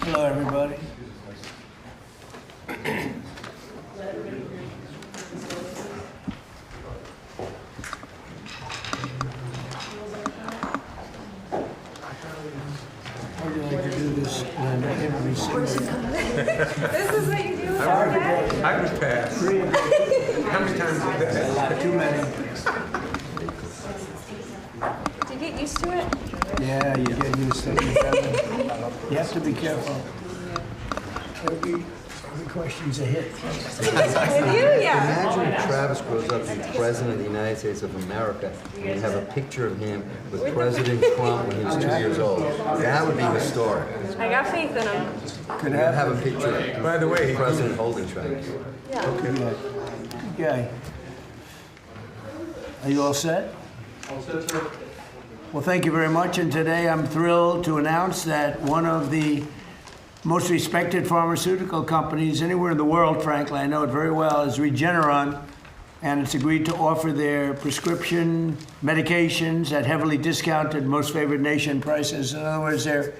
Hello, everybody. How would you like to do this? Every single This is what you do. I would pass. How many times did that? too many. Do you get used to it? Yeah, you get used to it. You have to be careful. Every question's a hit. With you? Yeah. Imagine Travis grows up to be president of the United States of America, and you have a picture of him with President Trump when he was 2 years old. That would be historic. I got faith in him. Could You have a picture By the way, of President holding Travis. Yeah. Okay. Are you all set? All set, sir. Well, thank you very much. And today I'm thrilled to announce that one of the most respected pharmaceutical companies anywhere in the world, frankly, I know it very well, is Regeneron. And it's agreed to offer their prescription medications at heavily discounted, most favored nation prices. In other words, their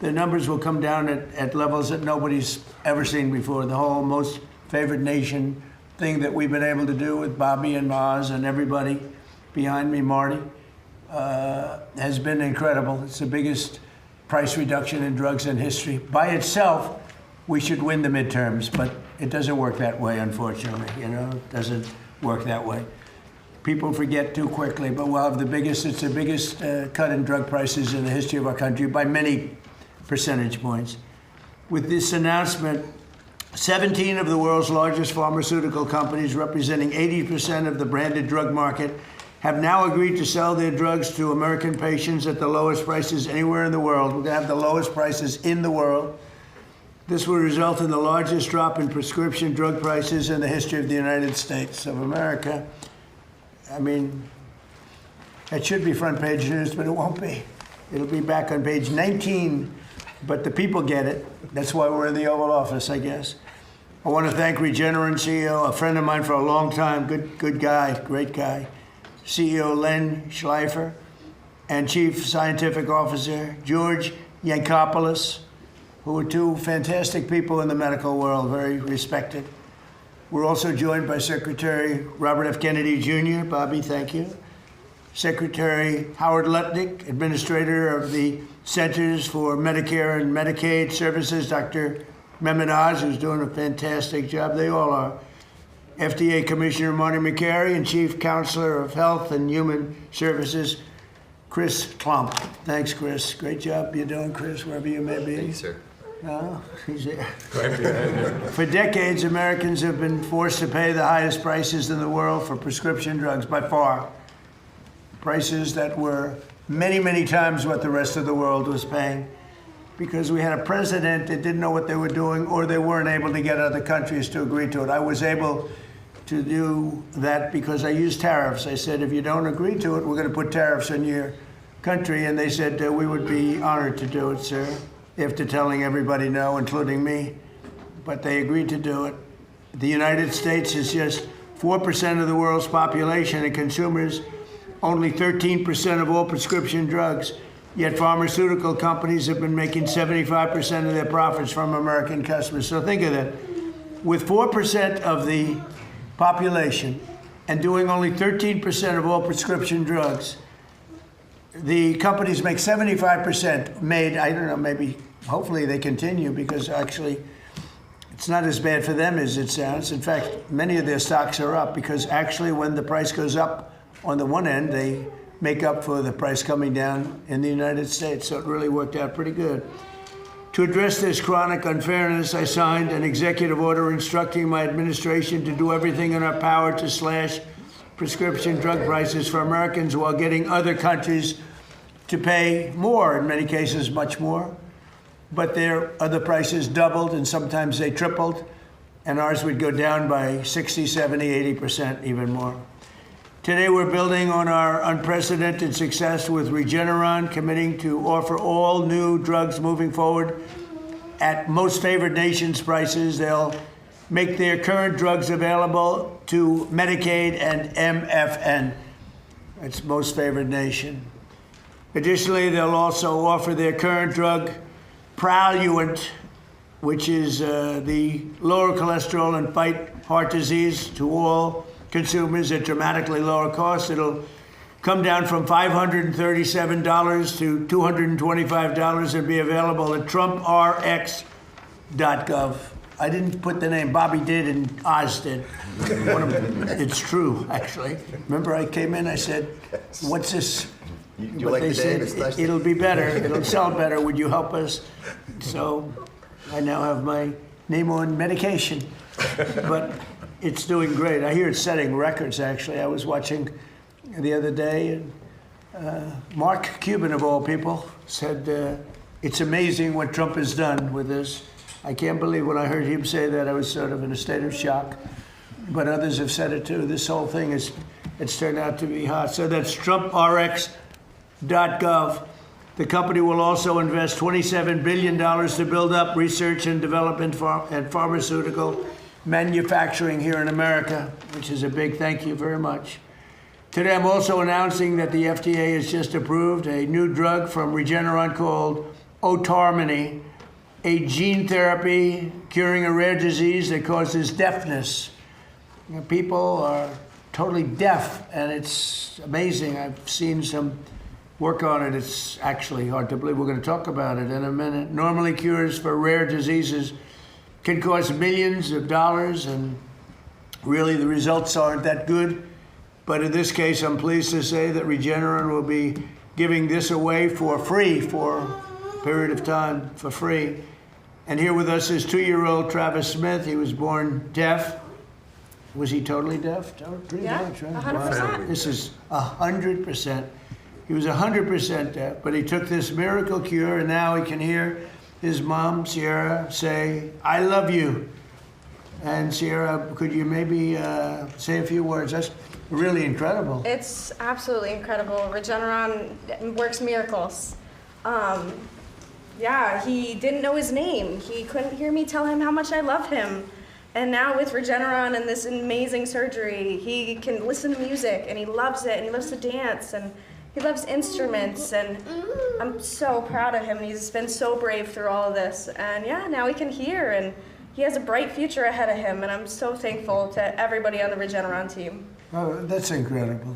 numbers will come down at levels that nobody's ever seen before. The whole most favored nation thing that we've been able to do with Bobby and Maz and everybody behind me, Marty, has been incredible. It's the biggest price reduction in drugs in history. By itself, we should win the midterms, but it doesn't work that way, unfortunately. It doesn't work that way. People forget too quickly, but we'll have it's the biggest cut in drug prices in the history of our country by many percentage points. With this announcement, 17 of the world's largest pharmaceutical companies, representing 80% of the branded drug market, have now agreed to sell their drugs to American patients at the lowest prices anywhere in the world. We're going to have the lowest prices in the world. This will result in the largest drop in prescription drug prices in the history of the United States of America. I mean, it should be front page news, but it won't be. It'll be back on page 19, but the people get it. That's why we're in the Oval Office, I guess. I want to thank Regeneron CEO, a friend of mine for a long time, good guy, great guy, CEO Len Schleifer, and Chief Scientific Officer George Yankopoulos, who are two fantastic people in the medical world, very respected. We're also joined by Secretary Robert F. Kennedy Jr. Bobby, thank you. Secretary Howard Lutnick, Administrator of the Centers for Medicare and Medicaid Services, Dr. Mehmet Oz, who's doing a fantastic job. They all are. FDA Commissioner Marty McCary, and Chief Counselor of Health and Human Services, Chris Klump. Thanks, Chris. Great job you're doing, Chris, wherever you may be. Thank you, sir. Oh, he's there. For decades, Americans have been forced to pay the highest prices in the world for prescription drugs, by far. Prices that were many, many times what the rest of the world was paying, because we had a president that didn't know what they were doing, or they weren't able to get other countries to agree to it. I was able to do that because I used tariffs. I said, if you don't agree to it, we're going to put tariffs on your country. And they said, we would be honored to do it, sir, after telling everybody no, including me. But they agreed to do it. The United States is just 4% of the world's population and consumers only 13% of all prescription drugs. Yet pharmaceutical companies have been making 75% of their profits from American customers. So think of that. With 4% of the population and doing only 13% of all prescription drugs, the companies make 75% made, I don't know, maybe, hopefully they continue, because actually it's not as bad for them as it sounds. In fact, many of their stocks are up, because actually when the price goes up on the one end, they make up for the price coming down in the United States. So it really worked out pretty good. To address this chronic unfairness, I signed an executive order instructing my administration to do everything in our power to slash prescription drug prices for Americans while getting other countries to pay more, in many cases much more. But their other prices doubled, and sometimes they tripled, and ours would go down by 60, 70, 80%, even more. Today, we're building on our unprecedented success with Regeneron, committing to offer all new drugs moving forward at most favored nations prices. They'll make their current drugs available to Medicaid and MFN. That's most favored nation. Additionally, they'll also offer their current drug Praluent, which is the lower cholesterol and fight heart disease to all consumers at dramatically lower cost. It'll come down from $537 to $225 and be available at trumprx.gov. I didn't put the name. Bobby did and Oz did. It's true, actually. Remember I came in, I said, what's this? You But like they the name? It's said, nice. it'll be better, it'll sell better, would you help us? So I now have my name on medication, but it's doing great. I hear it's setting records, actually. I was watching the other day, and Mark Cuban, of all people, said, it's amazing what Trump has done with this. I can't believe when I heard him say that, I was sort of in a state of shock. But others have said it too. This whole thing it's turned out to be hot. So that's trumprx.gov. The company will also invest $27 billion to build up research and development and pharmaceutical manufacturing here in America, which is a big thank you very much. Today, I'm also announcing that the FDA has just approved a new drug from Regeneron called Otarmany, a gene therapy curing a rare disease that causes deafness. You know, people are totally deaf, and it's amazing. I've seen some work on it. It's actually hard to believe. We're going to talk about it in a minute. Normally, cures for rare diseases can cost millions of dollars, and really the results aren't that good. But in this case, I'm pleased to say that Regeneron will be giving this away for free for a period of time, for free. And here with us is 2-year-old Travis Smith. He was born deaf. Was he totally deaf? Pretty much, right? 100%. This is 100%. He was 100% deaf, but he took this miracle cure, and now he can hear his mom, Sierra, say, I love you. And Sierra, could you maybe say a few words? That's really incredible. It's absolutely incredible. Regeneron works miracles. Yeah, he didn't know his name. He couldn't hear me tell him how much I love him. And now with Regeneron and this amazing surgery, he can listen to music, and he loves it, and he loves to dance, and he loves instruments, and I'm so proud of him, and he's been so brave through all of this. And yeah, now he can hear, and he has a bright future ahead of him, and I'm so thankful to everybody on the Regeneron team. Oh, that's incredible.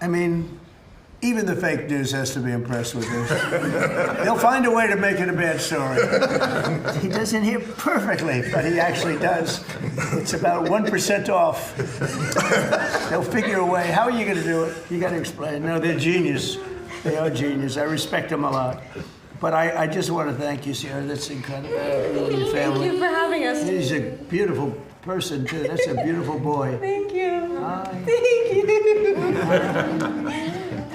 I mean, even the fake news has to be impressed with this. They'll find a way to make it a bad story. He doesn't hear perfectly, but he actually does. It's about 1% off. They'll figure a way. How are you going to do it? You got to explain. No, they're genius. They are genius. I respect them a lot. But I just want to thank you, Sierra. That's incredible. Your family. Thank you for having us. He's a beautiful person, too. That's a beautiful boy. Thank you. Hi. Thank you.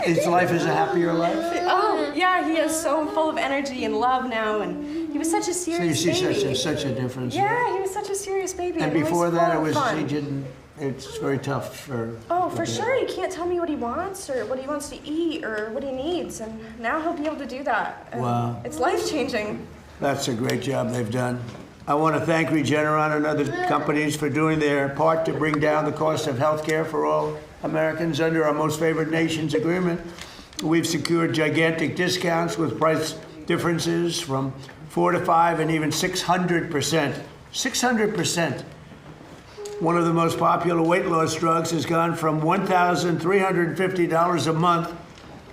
His life is a happier life? Oh, yeah, he is so full of energy and love now, and he was such a So you serious see baby. such a difference. Yeah, he was such a serious baby. And he before was that, full of fun. it's very tough for... Oh, for sure. He can't tell me what he wants or what he wants to eat or what he needs, and now he'll be able to do that. And Wow. It's life-changing. That's a great job they've done. I want to thank Regeneron and other companies for doing their part to bring down the cost of health care for all Americans under our Most Favored Nations agreement. We've secured gigantic discounts with price differences from 4 to 5 and even 600%. 600%. One of the most popular weight loss drugs has gone from $1,350 a month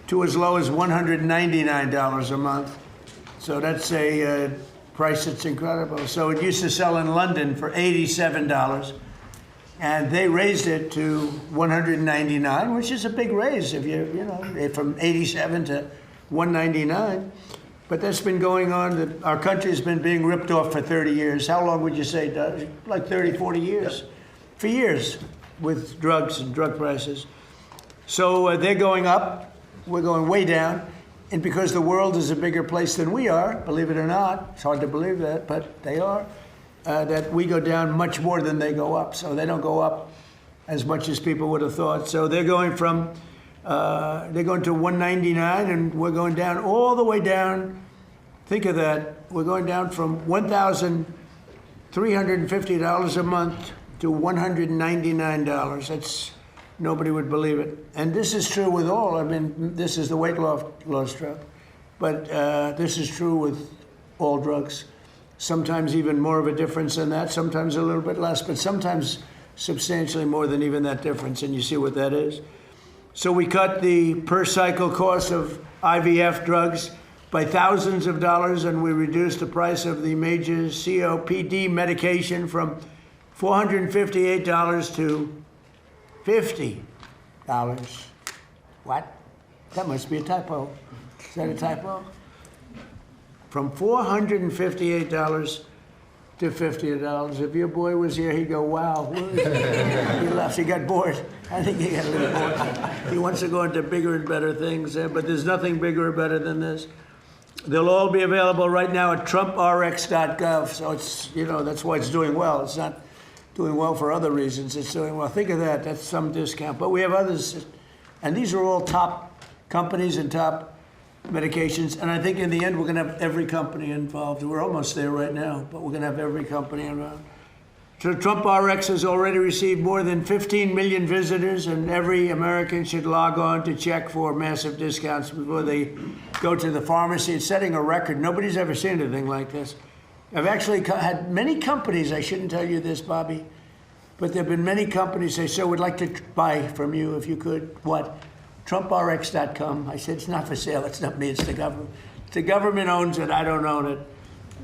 to as low as $199 a month. So that's a price that's incredible. So it used to sell in London for $87. And they raised it to $199, which is a big raise if you know, from $87 to $199. But that's been going on. Our country's been being ripped off for 30 years. How long would you say, Doug? Like 30, 40 years? Yep. For years with drugs and drug prices. So they're going up. We're going way down. And because the world is a bigger place than we are, believe it or not, it's hard to believe that, but they are. That we go down much more than they go up. So they don't go up as much as people would have thought. So they're going from, they're going to $199, and we're going down all the way down. Think of that. We're going down from $1,350 a month to $199. That's, nobody would believe it. And this is true with all. I mean, this is the weight loss drug. but this is true with all drugs. Sometimes even more of a difference than that, sometimes a little bit less, but sometimes substantially more than even that difference, and you see what that is. So we cut the per cycle cost of IVF drugs by thousands of dollars, and we reduced the price of the major COPD medication from $458 to $50. What? That must be a typo. Is that a typo? From $458 to $50. If your boy was here, he'd go, wow. He left, he got bored. I think he got a little bored. He wants to go into bigger and better things, but there's nothing bigger or better than this. They'll all be available right now at trumprx.gov. So it's, that's why it's doing well. It's not doing well for other reasons. It's doing well. Think of that. That's some discount. But we have others. And these are all top companies and top medications. And I think in the end, we're going to have every company involved. We're almost there right now, but we're going to have every company involved. So TrumpRx has already received more than 15 million visitors, and every American should log on to check for massive discounts before they go to the pharmacy. It's setting a record. Nobody's ever seen anything like this. I've actually had many companies, I shouldn't tell you this, Bobby, but there have been many companies say, sir, we'd like to buy from you if you could. What? TrumpRx.com. I said, it's not for sale. It's not me. It's the government. The government owns it. I don't own it.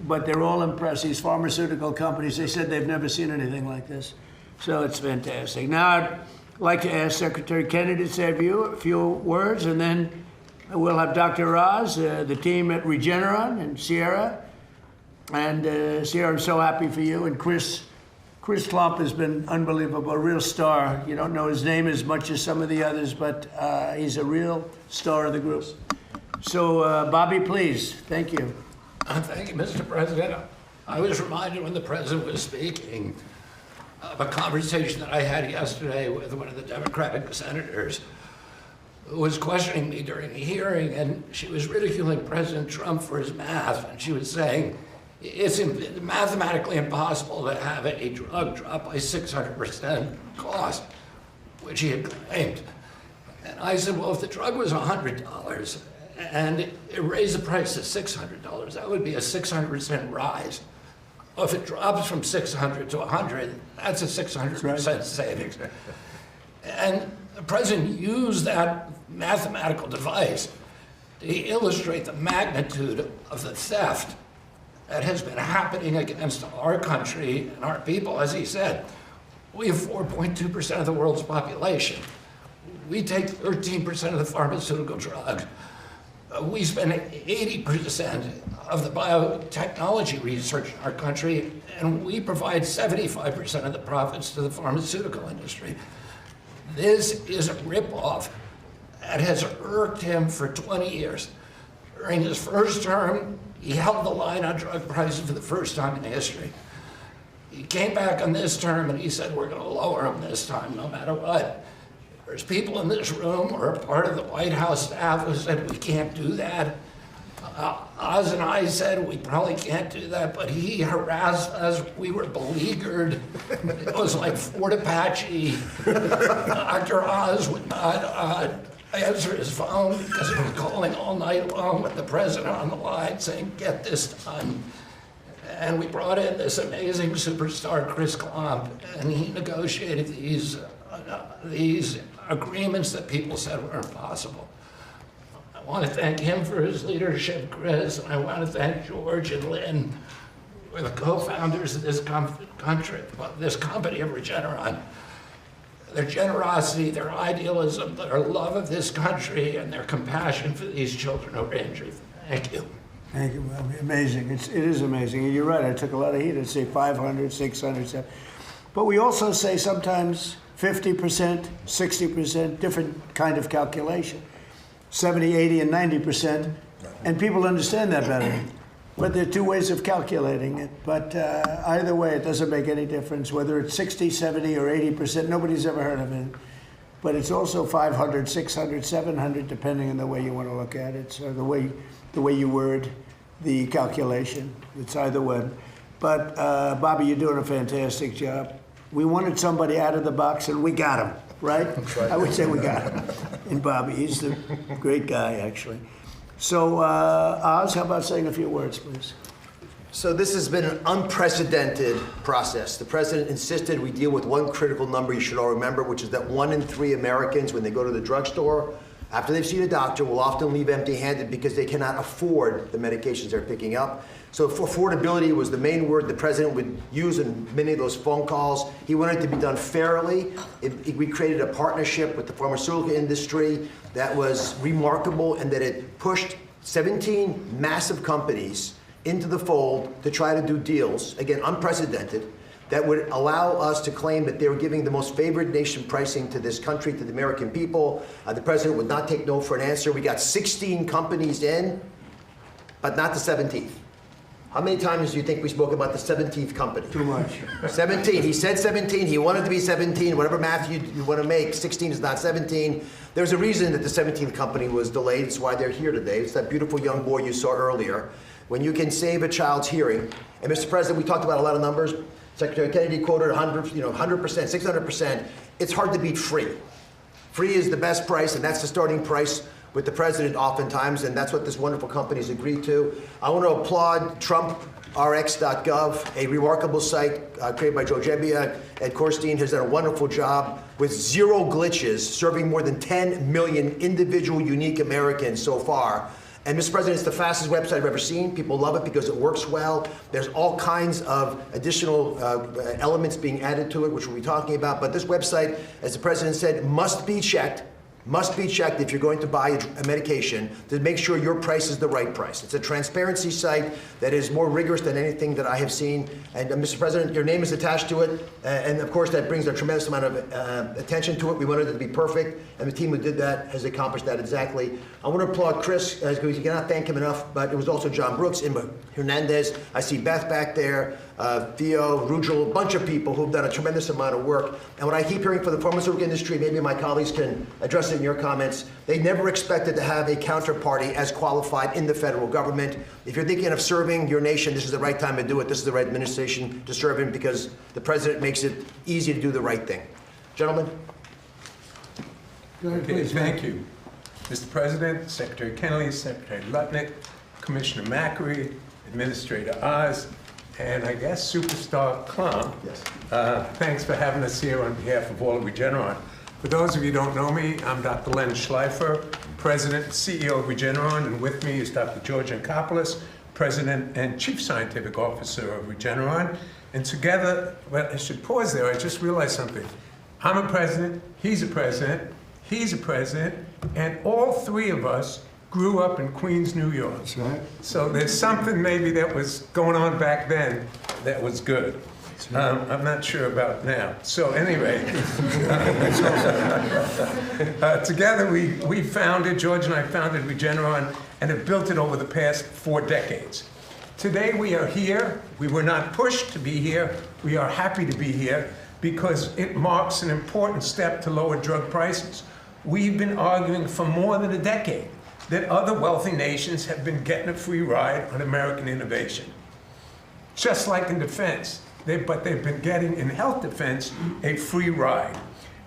But they're all impressed. These pharmaceutical companies, they said they've never seen anything like this. So it's fantastic. Now, I'd like to ask Secretary Kennedy to say a few words, and then we'll have Dr. Oz, the team at Regeneron, and Sierra. And Sierra, I'm so happy for you. And Chris Klump has been unbelievable, a real star. You don't know his name as much as some of the others, but he's a real star of the group. So, Bobby, please. Thank you. Thank you, Mr. President. I was reminded when the president was speaking of a conversation that I had yesterday with one of the Democratic senators who was questioning me during a hearing, and she was ridiculing President Trump for his math, and she was saying it's mathematically impossible to have a drug drop by 600% cost, which he had claimed. And I said, well, if the drug was $100, and it raised the price to $600, that would be a 600% rise. Well, if it drops from 600 to 100, that's a 600% savings. And the president used that mathematical device to illustrate the magnitude of the theft that has been happening against our country and our people. As he said, we have 4.2% of the world's population. We take 13% of the pharmaceutical drugs. We spend 80% of the biotechnology research in our country, and we provide 75% of the profits to the pharmaceutical industry. This is a ripoff that has irked him for 20 years. During his first term, he held the line on drug prices for the first time in history. He came back on this term and he said, we're going to lower them this time, no matter what. There's people in this room who are part of the White House staff who said we can't do that. Oz and I said we probably can't do that, but he harassed us. We were beleaguered. It was like Fort Apache. Dr. Oz would not answer his phone because he was calling all night long with the president on the line saying, get this done. And we brought in this amazing superstar, Chris Klump, and he negotiated these agreements that people said were impossible. I want to thank him for his leadership, Chris, and I want to thank George and Lynn, who are the co-founders of this this company of Regeneron. Their generosity, their idealism, their love of this country, and their compassion for these children who are injured. Thank you. Thank you, Bobby. Amazing. It is amazing. And you're right, I took a lot of heat. I'd say 500, 600, 700. But we also say sometimes 50%, 60%, different kind of calculation. 70, 80, and 90%. And people understand that better. But there are two ways of calculating it. But either way, it doesn't make any difference. Whether it's 60, 70, or 80%, nobody's ever heard of it. But it's also 500, 600, 700, depending on the way you want to look at it. So the way you word the calculation. It's either one. But Bobby, you're doing a fantastic job. We wanted somebody out of the box, and we got him, right? I would say we got him. And Bobby, he's a great guy, actually. So, Oz, how about saying a few words, please? So this has been an unprecedented process. The president insisted we deal with one critical number you should all remember, which is that 1 in 3 Americans, when they go to the drugstore, after they've seen a doctor, will often leave empty-handed because they cannot afford the medications they're picking up. So affordability was the main word the president would use in many of those phone calls. He wanted it to be done fairly. We created a partnership with the pharmaceutical industry that was remarkable, and that it pushed 17 massive companies into the fold to try to do deals, again, unprecedented, that would allow us to claim that they were giving the most favored nation pricing to this country, to the American people. The president would not take no for an answer. We got 16 companies in, but not the 17th. How many times do you think we spoke about the 17th company? Too much. 17. He said 17. He wanted to be 17. Whatever math you want to make, 16 is not 17. There's a reason that the 17th company was delayed. It's why they're here today. It's that beautiful young boy you saw earlier. When you can save a child's hearing, and Mr. President, we talked about a lot of numbers. Secretary Kennedy quoted 100%, 600%. It's hard to beat free. Free is the best price, and that's the starting price with the president oftentimes, and that's what this wonderful company's agreed to. I want to applaud TrumpRx.gov, a remarkable site created by Joe Gebbia. Ed Korstein has done a wonderful job with 0 glitches, serving more than 10 million individual unique Americans so far. And Mr. President, it's the fastest website I've ever seen. People love it because it works well. There's all kinds of additional elements being added to it, which we'll be talking about. But this website, as the president said, must be checked if you're going to buy a medication to make sure your price is the right price. It's a transparency site that is more rigorous than anything that I have seen. And Mr. President, your name is attached to it. And of course, that brings a tremendous amount of attention to it. We wanted it to be perfect. And the team who did that has accomplished that exactly. I want to applaud Chris, because you cannot thank him enough, but it was also John Brooks, Inma Hernandez. I see Beth back there, Theo, Rugel, a bunch of people who've done a tremendous amount of work. And what I keep hearing from the pharmaceutical industry, maybe my colleagues can address it in your comments, they never expected to have a counterparty as qualified in the federal government. If you're thinking of serving your nation, this is the right time to do it. This is the right administration to serve in, because the president makes it easy to do the right thing. Gentlemen? Go ahead, Okay, please. thank you. Mr. President, Secretary Kennedy, Secretary Lutnick, Commissioner Macri, Administrator Oz, and I guess Superstar Klum. Yes. Thanks for having us here on behalf of all of Regeneron. For those of you who don't know me, I'm Dr. Len Schleifer, President and CEO of Regeneron, and with me is Dr. George Ankopoulos, President and Chief Scientific Officer of Regeneron. And together, well, I should pause there, I just realized something. I'm a president, he's a president, and all 3 of us grew up in Queens, New York. That's right. So there's something maybe that was going on back then that was good. I'm not sure about now. So anyway, together we founded, George and I founded Regeneron, and have built it over the past 4 decades. Today we are here. We were not pushed to be here. We are happy to be here because it marks an important step to lower drug prices. We've been arguing for more than a decade that other wealthy nations have been getting a free ride on American innovation. Just like in defense, but they've been getting in health defense a free ride.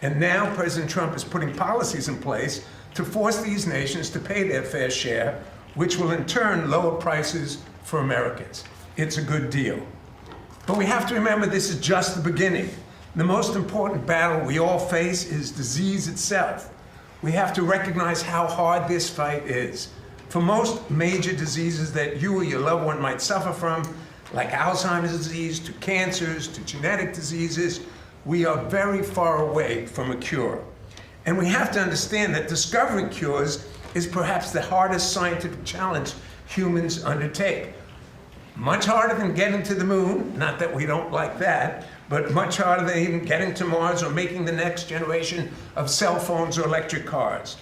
And now President Trump is putting policies in place to force these nations to pay their fair share, which will in turn lower prices for Americans. It's a good deal. But we have to remember this is just the beginning. The most important battle we all face is disease itself. We have to recognize how hard this fight is. For most major diseases that you or your loved one might suffer from, like Alzheimer's disease, to cancers, to genetic diseases, we are very far away from a cure. And we have to understand that discovering cures is perhaps the hardest scientific challenge humans undertake. Much harder than getting to the moon, not that we don't like that, but much harder than even getting to Mars or making the next generation of cell phones or electric cars.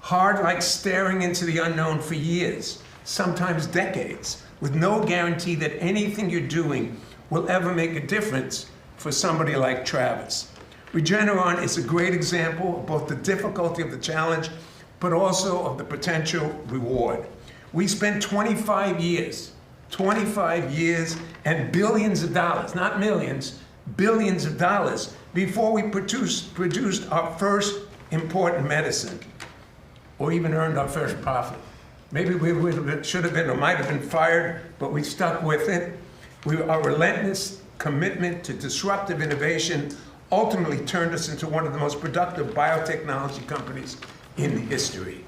Hard like staring into the unknown for years, sometimes decades, with no guarantee that anything you're doing will ever make a difference for somebody like Travis. Regeneron is a great example of both the difficulty of the challenge, but also of the potential reward. We spent 25 years and billions of dollars, not millions, billions of dollars before we produced our first important medicine, or even earned our first profit. Maybe should have been or might have been fired, but we stuck with it. Our relentless commitment to disruptive innovation ultimately turned us into one of the most productive biotechnology companies in history.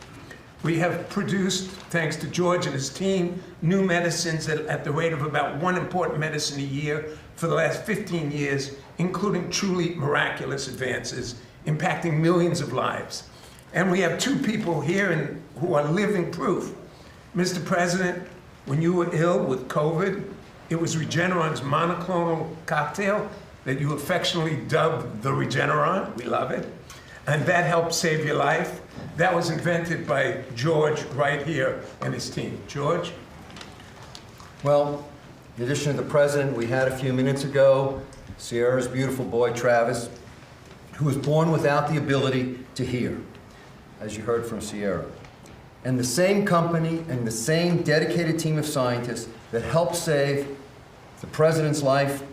We have produced, thanks to George and his team, new medicines at the rate of about one important medicine a year for the last 15 years, including truly miraculous advances impacting millions of lives. And we have two people here who are living proof. Mr. President, when you were ill with COVID, it was Regeneron's monoclonal cocktail that you affectionately dubbed the Regeneron. We love it. And that helped save your life. That was invented by George right here and his team. George? Well, in addition to the president, we had a few minutes ago Sierra's beautiful boy, Travis, who was born without the ability to hear, as you heard from Sierra. And the same company and the same dedicated team of scientists that helped save the president's life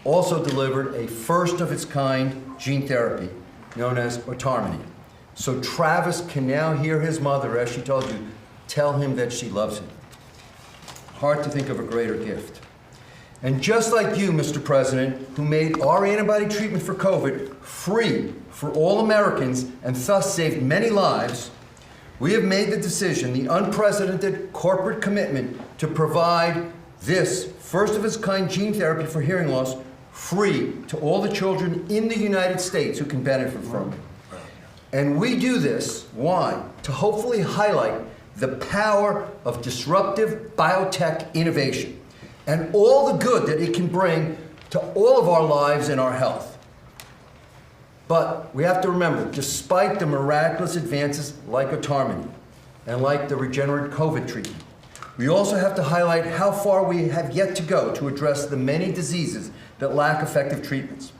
also delivered a first-of-its-kind gene therapy known as autonomy. So Travis can now hear his mother, as she told you, tell him that she loves him. Hard to think of a greater gift. And just like you, Mr. President, who made our antibody treatment for COVID free for all Americans and thus saved many lives, we have made the decision, the unprecedented corporate commitment, to provide this first-of-its-kind gene therapy for hearing loss free to all the children in the United States who can benefit from it. And we do this, why? To hopefully highlight the power of disruptive biotech innovation and all the good that it can bring to all of our lives and our health. But we have to remember, despite the miraculous advances like autonomy and like the regenerative COVID treatment, we also have to highlight how far we have yet to go to address the many diseases that lack effective treatments.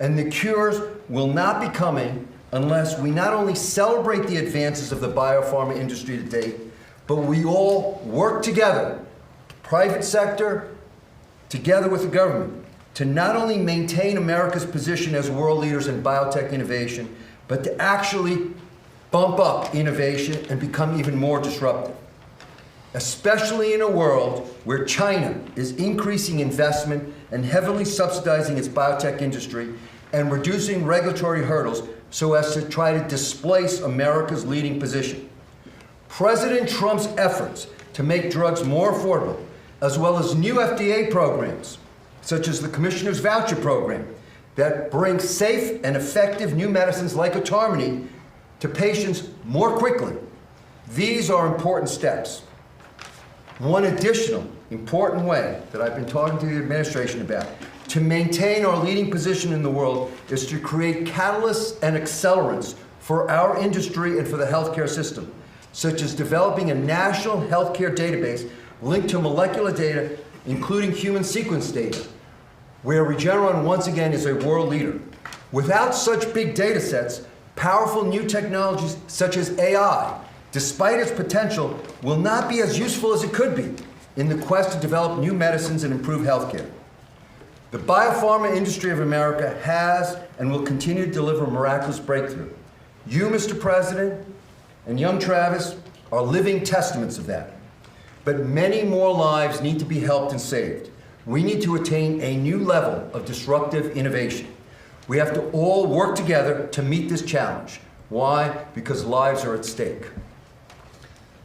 And the cures will not be coming unless we not only celebrate the advances of the biopharma industry to date, but we all work together, private sector, together with the government, to not only maintain America's position as world leaders in biotech innovation, but to actually bump up innovation and become even more disruptive. Especially in a world where China is increasing investment and heavily subsidizing its biotech industry and reducing regulatory hurdles so as to try to displace America's leading position. President Trump's efforts to make drugs more affordable, as well as new FDA programs, such as the Commissioner's Voucher Program, that bring safe and effective new medicines like autonomy to patients more quickly. These are important steps. One additional important way that I've been talking to the administration about to maintain our leading position in the world is to create catalysts and accelerants for our industry and for the healthcare system, such as developing a national healthcare database linked to molecular data, including human sequence data, where Regeneron once again is a world leader. Without such big data sets, powerful new technologies such as AI, despite its potential, will not be as useful as it could be in the quest to develop new medicines and improve healthcare. The biopharma industry of America has and will continue to deliver miraculous breakthrough. You, Mr. President, and young Travis are living testaments of that. But many more lives need to be helped and saved. We need to attain a new level of disruptive innovation. We have to all work together to meet this challenge. Why? Because lives are at stake.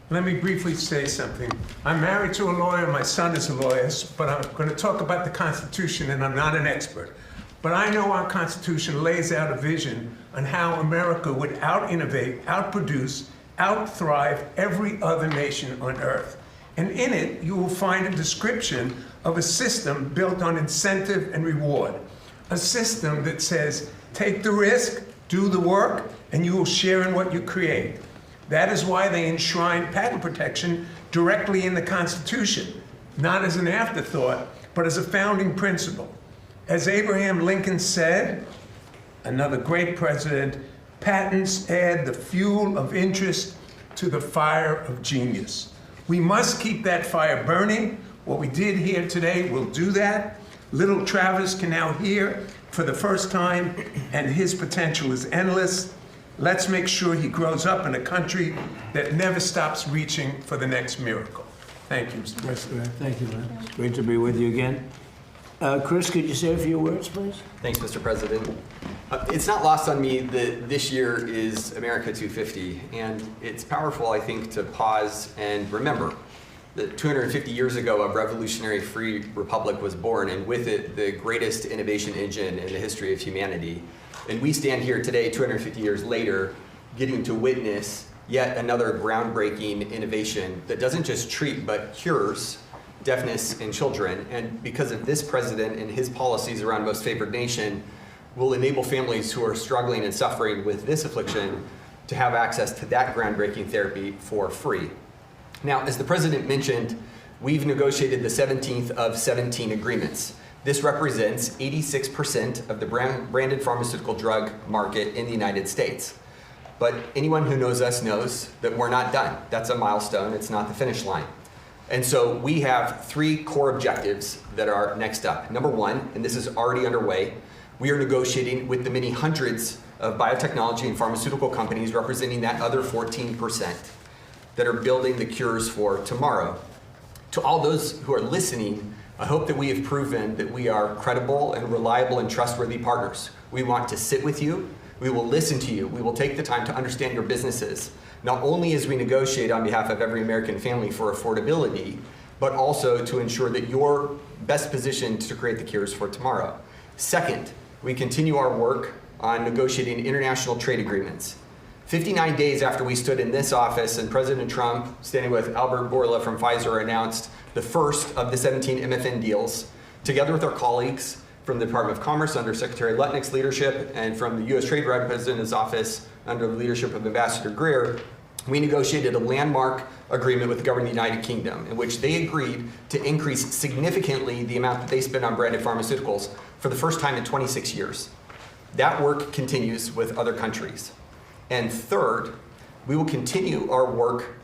Let me briefly say something. I'm married to a lawyer, my son is a lawyer, but I'm going to talk about the Constitution, and I'm not an expert. But I know our Constitution lays out a vision on how America would out-innovate, outproduce, out-thrive every other nation on earth. And in it, you will find a description of a system built on incentive and reward. A system that says, take the risk, do the work, and you will share in what you create. That is why they enshrine patent protection directly in the Constitution, not as an afterthought, but as a founding principle. As Abraham Lincoln said, another great president, patents add the fuel of interest to the fire of genius. We must keep that fire burning. What we did here today will do that. Little Travis can now hear for the first time, and his potential is endless. Let's make sure he grows up in a country that never stops reaching for the next miracle. Thank you, Mr. President. Thank you, Lynn. It's great to be with you again. Chris, could you say a few words, please? Thanks, Mr. President. It's not lost on me that this year is America 250, and it's powerful, I think, to pause and remember that 250 years ago, a revolutionary free republic was born, and with it, the greatest innovation engine in the history of humanity. And we stand here today, 250 years later, getting to witness yet another groundbreaking innovation that doesn't just treat, but cures deafness in children. And because of this president and his policies around most favored nation, will enable families who are struggling and suffering with this affliction to have access to that groundbreaking therapy for free. Now, as the president mentioned, we've negotiated the 17th of 17 agreements. This represents 86% of the branded pharmaceutical drug market in the United States. But anyone who knows us knows that we're not done. That's a milestone, it's not the finish line. And so we have 3 core objectives that are next up. Number 1, and this is already underway, we are negotiating with the many hundreds of biotechnology and pharmaceutical companies representing that other 14% that are building the cures for tomorrow. To all those who are listening, I hope that we have proven that we are credible and reliable and trustworthy partners. We want to sit with you, we will listen to you, we will take the time to understand your businesses, not only as we negotiate on behalf of every American family for affordability, but also to ensure that you're best positioned to create the cures for tomorrow. Second, we continue our work on negotiating international trade agreements. 59 days after we stood in this office and President Trump, standing with Albert Bourla from Pfizer, announced the first of the 17 MFN deals, together with our colleagues from the Department of Commerce under Secretary Lutnick's leadership and from the U.S. Trade Representative's office under the leadership of Ambassador Greer, we negotiated a landmark agreement with the government of the United Kingdom in which they agreed to increase significantly the amount that they spend on branded pharmaceuticals for the first time in 26 years. That work continues with other countries. And third, we will continue our work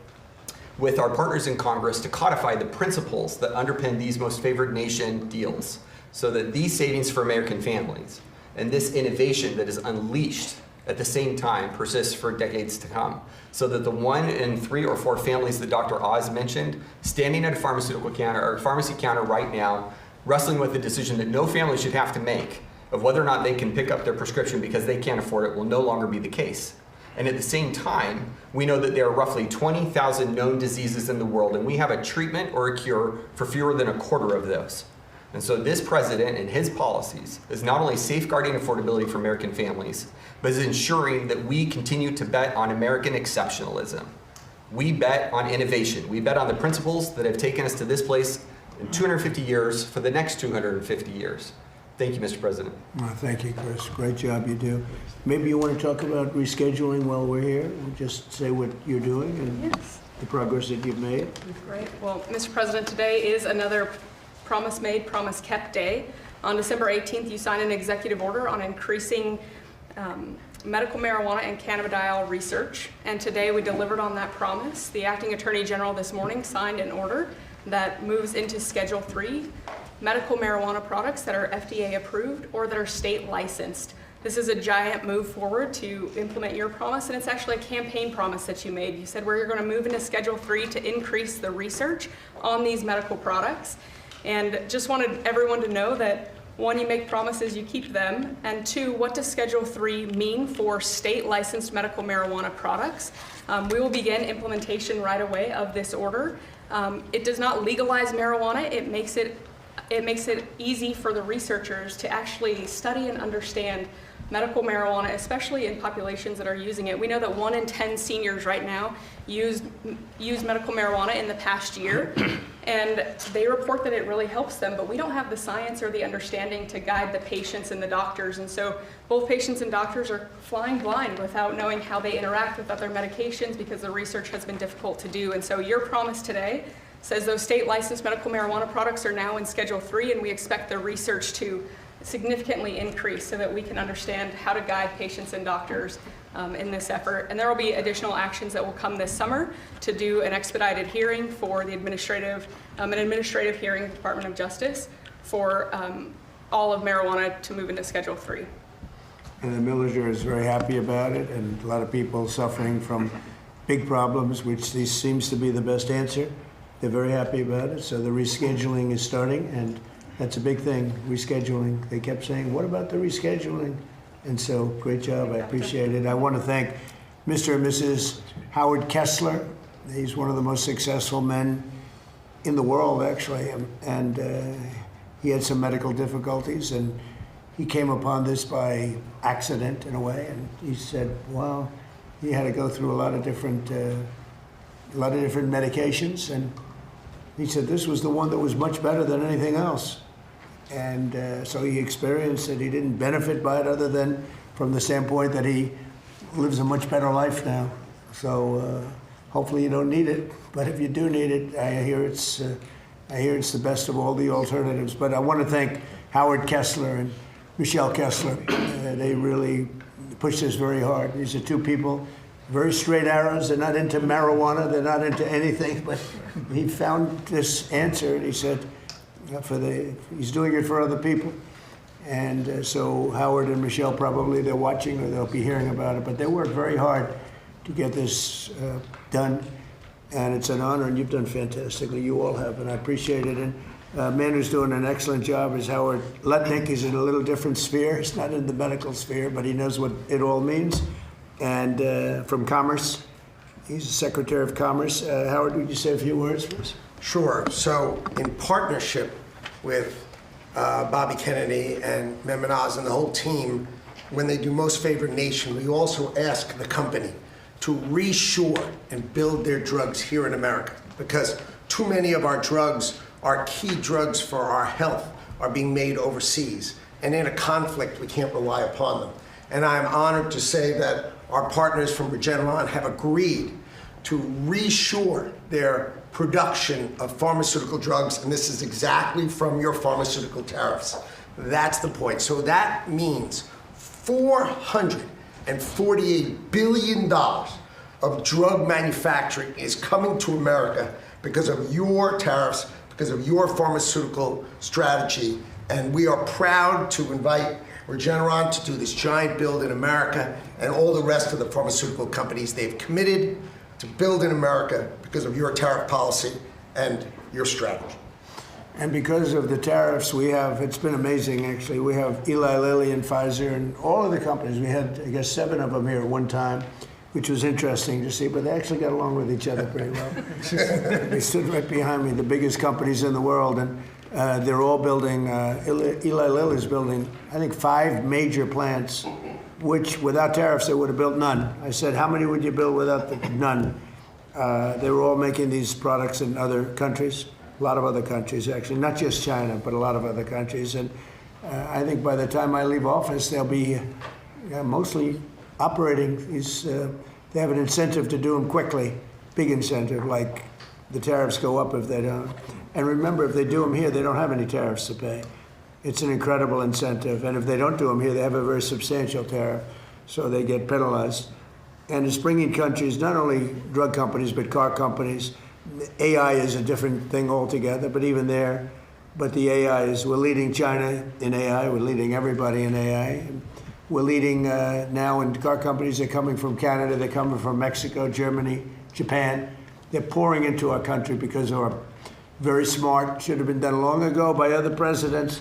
with our partners in Congress to codify the principles that underpin these most favored nation deals so that these savings for American families and this innovation that is unleashed at the same time persists for decades to come, so that the 1 in 3 or 4 families that Dr. Oz mentioned, standing at a pharmaceutical counter or pharmacy counter right now, wrestling with the decision that no family should have to make of whether or not they can pick up their prescription because they can't afford it, will no longer be the case. And at the same time, we know that there are roughly 20,000 known diseases in the world, and we have a treatment or a cure for fewer than a quarter of those. And so this president and his policies is not only safeguarding affordability for American families, but is ensuring that we continue to bet on American exceptionalism. We bet on innovation. We bet on the principles that have taken us to this place in 250 years for the next 250 years. Thank you, Mr. President. Well, thank you, Chris. Great job you do. Maybe you want to talk about rescheduling while we're here? Just say what you're doing and Yes. the progress that you've made. Great. Well, Mr. President, today is another promise made, promise kept day. On December 18th, you signed an executive order on increasing medical marijuana and cannabidiol research, and today we delivered on that promise. The Acting Attorney General this morning signed an order that moves into Schedule 3 medical marijuana products that are FDA approved or that are state licensed. This is a giant move forward to implement your promise, and it's actually a campaign promise that you made. You said we're going to move into Schedule 3 to increase the research on these medical products. And just wanted everyone to know that 1, you make promises, you keep them, and 2, what does Schedule 3 mean for state licensed medical marijuana products? We will begin implementation right away of this order. It does not legalize marijuana. It makes it easy for the researchers to actually study and understand medical marijuana, especially in populations that are using it. We know that 1 in 10 seniors right now use medical marijuana in the past year, and they report that it really helps them, but we don't have the science or the understanding to guide the patients and the doctors, and so both patients and doctors are flying blind without knowing how they interact with other medications because the research has been difficult to do. And so your promise today says those state licensed medical marijuana products are now in Schedule 3, and we expect the research to significantly increase so that we can understand how to guide patients and doctors in this effort. And there will be additional actions that will come this summer to do an expedited hearing for the administrative hearing of the Department of Justice for all of marijuana to move into Schedule 3. And the military is very happy about it, and a lot of people suffering from big problems, which this seems to be the best answer. They're very happy about it, so the rescheduling is starting, and that's a big thing, rescheduling. They kept saying, what about the rescheduling? And so, great job, I appreciate it. I want to thank Mr. and Mrs. Howard Kessler. He's one of the most successful men in the world, actually, and he had some medical difficulties, and he came upon this by accident, in a way, and he said, well, he had to go through a lot of different medications, and he said this was the one that was much better than anything else. And so he experienced it. He didn't benefit by it other than from the standpoint that he lives a much better life now. So hopefully you don't need it, but if you do need it, I hear it's the best of all the alternatives. But I want to thank Howard Kessler and Michelle Kessler. They really pushed this very hard. These are two people, very straight arrows. They're not into marijuana. They're not into anything. But he found this answer, and he said, he's doing it for other people. And so Howard and Michelle probably, they're watching or they'll be hearing about it. But they worked very hard to get this done. And it's an honor, and you've done fantastically. You all have, and I appreciate it. And a man who's doing an excellent job is Howard Lutnick. He's in a little different sphere. He's not in the medical sphere, but he knows what it all means. And from Commerce, he's the Secretary of Commerce. Howard, would you say a few words for us? Sure. So in partnership with Bobby Kennedy and Memonaz and the whole team, when they do Most Favored Nation, we also ask the company to reshore and build their drugs here in America, because too many of our drugs, our key drugs for our health, are being made overseas. And in a conflict, we can't rely upon them. And I'm honored to say that our partners from Regeneron have agreed to reshore their production of pharmaceutical drugs, and this is exactly from your pharmaceutical tariffs. That's the point. So that means $448 billion of drug manufacturing is coming to America because of your tariffs, because of your pharmaceutical strategy. And we are proud to invite Regeneron to do this giant build in America, and all the rest of the pharmaceutical companies. They've committed to build in America because of your tariff policy and your strategy. And because of the tariffs, it's been amazing, actually. We have Eli Lilly and Pfizer and all of the companies. We had, I guess, 7 of them here at one time, which was interesting to see, but they actually got along with each other pretty well. They stood right behind me, the biggest companies in the world, and they're all building, Eli Lilly's building, I think, 5 major plants, which without tariffs, they would have built none. I said, how many would you build without none? They were all making these products in other countries, a lot of other countries, actually, not just China, but a lot of other countries. And I think by the time I leave office, they'll be mostly operating these, they have an incentive to do them quickly, big incentive, like the tariffs go up if they don't. And remember, if they do them here, they don't have any tariffs to pay. It's an incredible incentive. And if they don't do them here, they have a very substantial tariff, so they get penalized. And it's bringing countries, not only drug companies, but car companies. AI is a different thing altogether, but even there, but the AI is, we're leading China in AI, we're leading everybody in AI. We're leading now, and car companies are coming from Canada, they're coming from Mexico, Germany, Japan. They're pouring into our country because we're very smart, should have been done long ago by other presidents.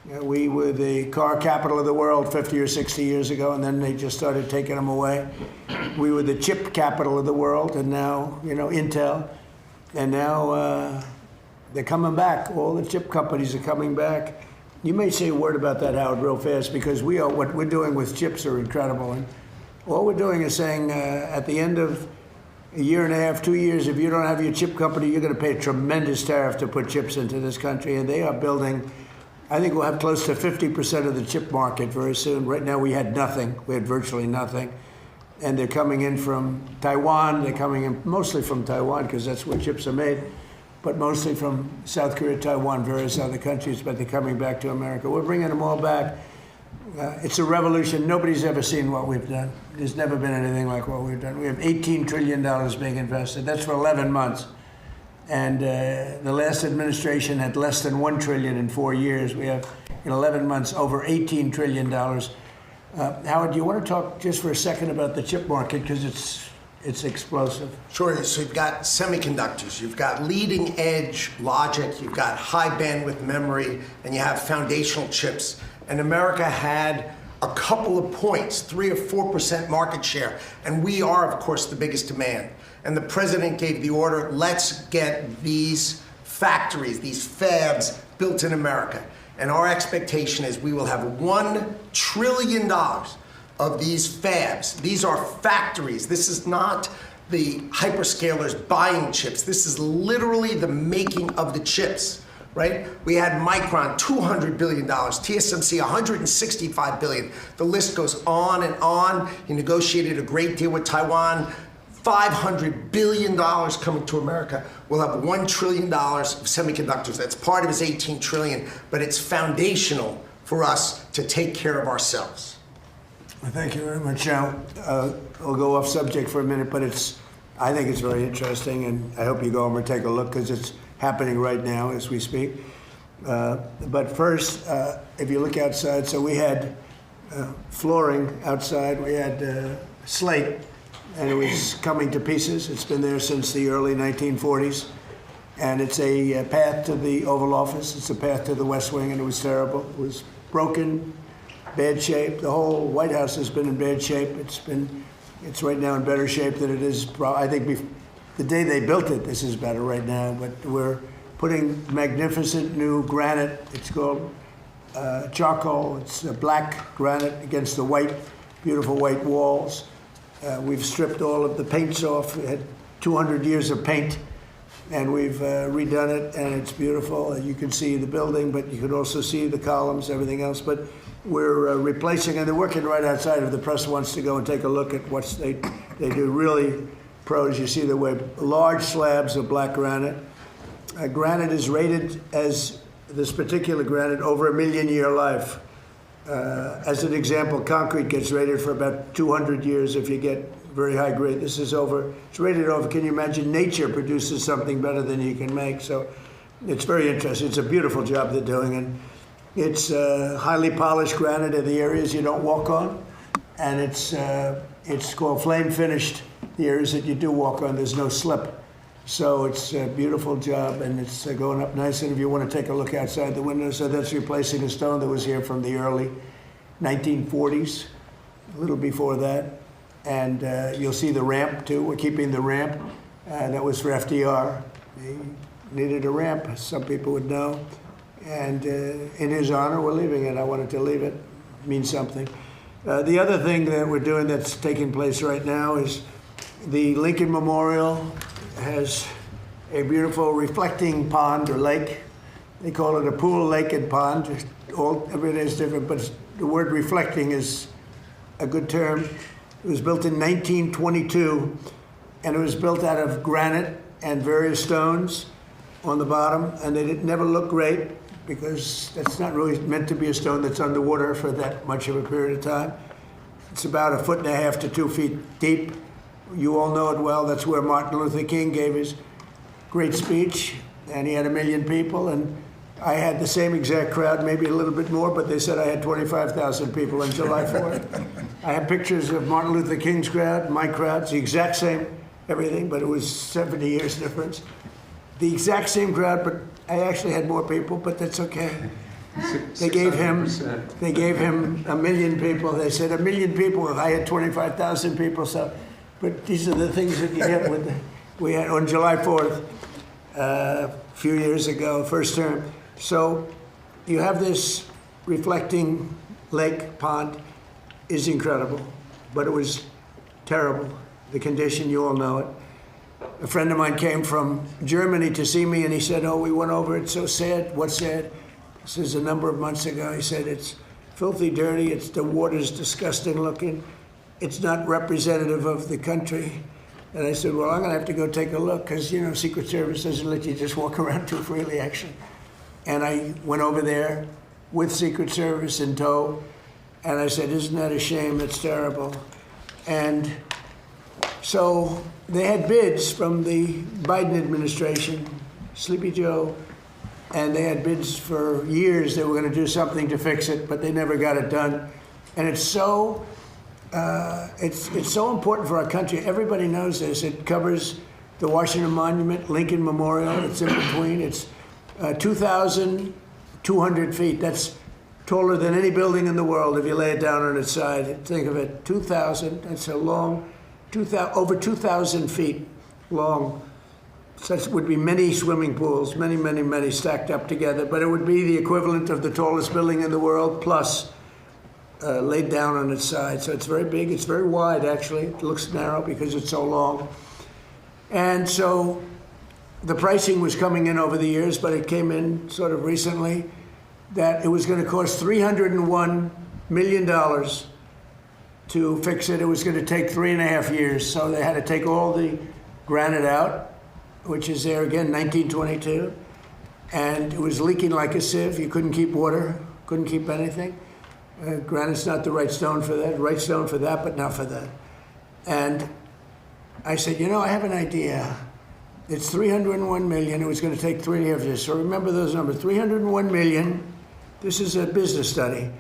We were the car capital of the world 50 or 60 years ago, and then they just started taking them away. We were the chip capital of the world, and now, Intel. And now they're coming back. All the chip companies are coming back. You may say a word about that, Howard, real fast, because what we're doing with chips are incredible. And all we're doing is saying at the end of a year and a half, 2 years, if you don't have your chip company, you're going to pay a tremendous tariff to put chips into this country. And they are building, I think we'll have close to 50% of the chip market very soon. Right now we had nothing. We had virtually nothing. And they're coming in from Taiwan. They're coming in mostly from Taiwan because that's where chips are made, but mostly from South Korea, Taiwan, various other countries, but they're coming back to America. We're bringing them all back. It's a revolution. Nobody's ever seen what we've done. There's never been anything like what we've done. We have $18 trillion being invested. That's for 11 months. And the last administration had less than $1 trillion in 4 years. We have, in 11 months, over $18 trillion Howard, do you want to talk just for a second about the chip market, because it's explosive? Sure. So you've got semiconductors, you've got leading edge logic, you've got high bandwidth memory, and you have foundational chips. And America had a couple of points, 3 or 4% market share. And we are, of course, the biggest demand. And the president gave the order, let's get these factories, these fabs built in America. And our expectation is we will have $1 trillion of these fabs. These are factories. This is not the hyperscalers buying chips. This is literally the making of the chips, right? We had Micron, $200 billion, TSMC, $165 billion. The list goes on and on. He negotiated a great deal with Taiwan, $500 billion coming to America. We'll have $1 trillion of semiconductors. That's part of his $18 trillion, but it's foundational for us to take care of ourselves. Well, thank you very much. Now, I'll go off subject for a minute, but I think it's very interesting, and I hope you go over and take a look, because it's happening right now as we speak. But first, if you look outside, so we had flooring outside, we had slate, and it was coming to pieces. It's been there since the early 1940s, and it's a path to the Oval Office. It's a path to the West Wing, and it was terrible. It was broken, bad shape. The whole White House has been in bad shape. It's right now in better shape than it is. I think the day they built it, this is better right now. But we're putting magnificent new granite. It's called charcoal. It's black granite against the white, beautiful white walls. We've stripped all of the paints off. We had 200 years of paint, and we've redone it, and it's beautiful. You can see the building, but you can also see the columns, everything else. But we're replacing, and they're working right outside. If the press wants to go and take a look at what they do, really pros. You see the way large slabs of black granite. Granite is rated as, this particular granite, over 1,000,000-year life. As an example, concrete gets rated for about 200 years if you get very high grade. This is it's rated over. Can you imagine? Nature produces something better than you can make. So it's very interesting. It's a beautiful job they're doing. And it's highly polished granite in the areas you don't walk on. And it's called flame finished, the areas that you do walk on. There's no slip. So it's a beautiful job, and it's going up nice. And if you want to take a look outside the window, so that's replacing a stone that was here from the early 1940s, a little before that. And you'll see the ramp, too. We're keeping the ramp. That was for FDR. He needed a ramp, as some people would know. And in his honor, we're leaving it. I wanted to leave it. It means something. The other thing that we're doing that's taking place right now is the Lincoln Memorial has a beautiful reflecting pond or lake. They call it a pool, lake, and pond. Every day is different, but the word reflecting is a good term. It was built in 1922, and it was built out of granite and various stones on the bottom, and it never looked great because that's not really meant to be a stone that's underwater for that much of a period of time. It's about 1.5 to 2 feet deep. You all know it well. That's where Martin Luther King gave his great speech, and he had 1 million people, and I had the same exact crowd, maybe a little bit more, but they said I had 25,000 people on July 4th. I have pictures of Martin Luther King's crowd, my crowd. It's the exact same everything, but it was 70 years difference. The exact same crowd, but I actually had more people, but that's okay. They gave him 1 million people. They said 1 million people. I had 25,000 people. So, but these are the things that you get with. We had on July 4th, a few years ago, first term. So you have this reflecting lake pond is incredible, but it was terrible. The condition, you all know it. A friend of mine came from Germany to see me, and he said, "Oh, we went over. It's so sad." What's sad? This is a number of months ago. He said, "It's filthy dirty. The water's disgusting looking. It's not representative of the country." And I said, "Well, I'm going to have to go take a look because, you know, Secret Service doesn't let you just walk around too freely, actually." And I went over there with Secret Service in tow, and I said, "Isn't that a shame? It's terrible." And so they had bids from the Biden administration, Sleepy Joe, and they had bids for years. They were going to do something to fix it, but they never got it done. And it's so important for our country. Everybody knows this. It covers the Washington Monument, Lincoln Memorial. It's in between. It's 2,200 feet. That's taller than any building in the world if you lay it down on its side. Think of it, 2,000. That's a long, over 2,000 feet long. Such would be many swimming pools, many, many, many stacked up together. But it would be the equivalent of the tallest building in the world, plus laid down on its side. So it's very big. It's very wide, actually. It looks narrow because it's so long. And so the pricing was coming in over the years, but it came in sort of recently that it was going to cost $301 million to fix it. It was going to take 3.5 years. So they had to take all the granite out, which is there again, 1922. And it was leaking like a sieve. You couldn't keep water, couldn't keep anything. Granite's not the right stone for that, right stone for that, but not for that. And I said, you know, I have an idea. It's 301 million. It was going to take 3.5 years. So remember those numbers, 301 million. This is a business study.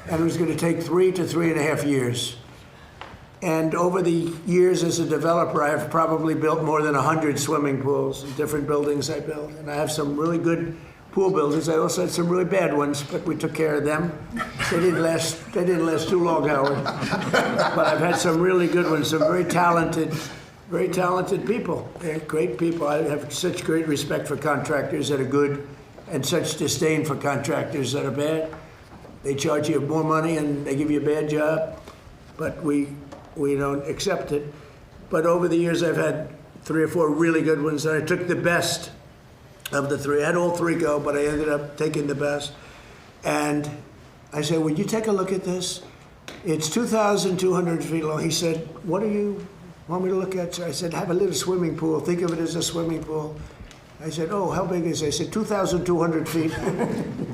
And it was going to take 3 to 3.5 years. And over the years as a developer, I have probably built more than 100 swimming pools in different buildings I built. And I have some really good pool builders. I also had some really bad ones, but we took care of them. They didn't last too long, Howard. But I've had some really good ones, some very talented people. They're great people. I have such great respect for contractors that are good and such disdain for contractors that are bad. They charge you more money and they give you a bad job, but we don't accept it. But over the years, I've had 3 or 4 really good ones, and I took the best of the 3. I had all 3 go, but I ended up taking the best. And I said, would you take a look at this? It's 2,200 feet long. He said, what do you want me to look at? So I said, have a little swimming pool. Think of it as a swimming pool. I said, oh, how big is it? I said, 2,200 feet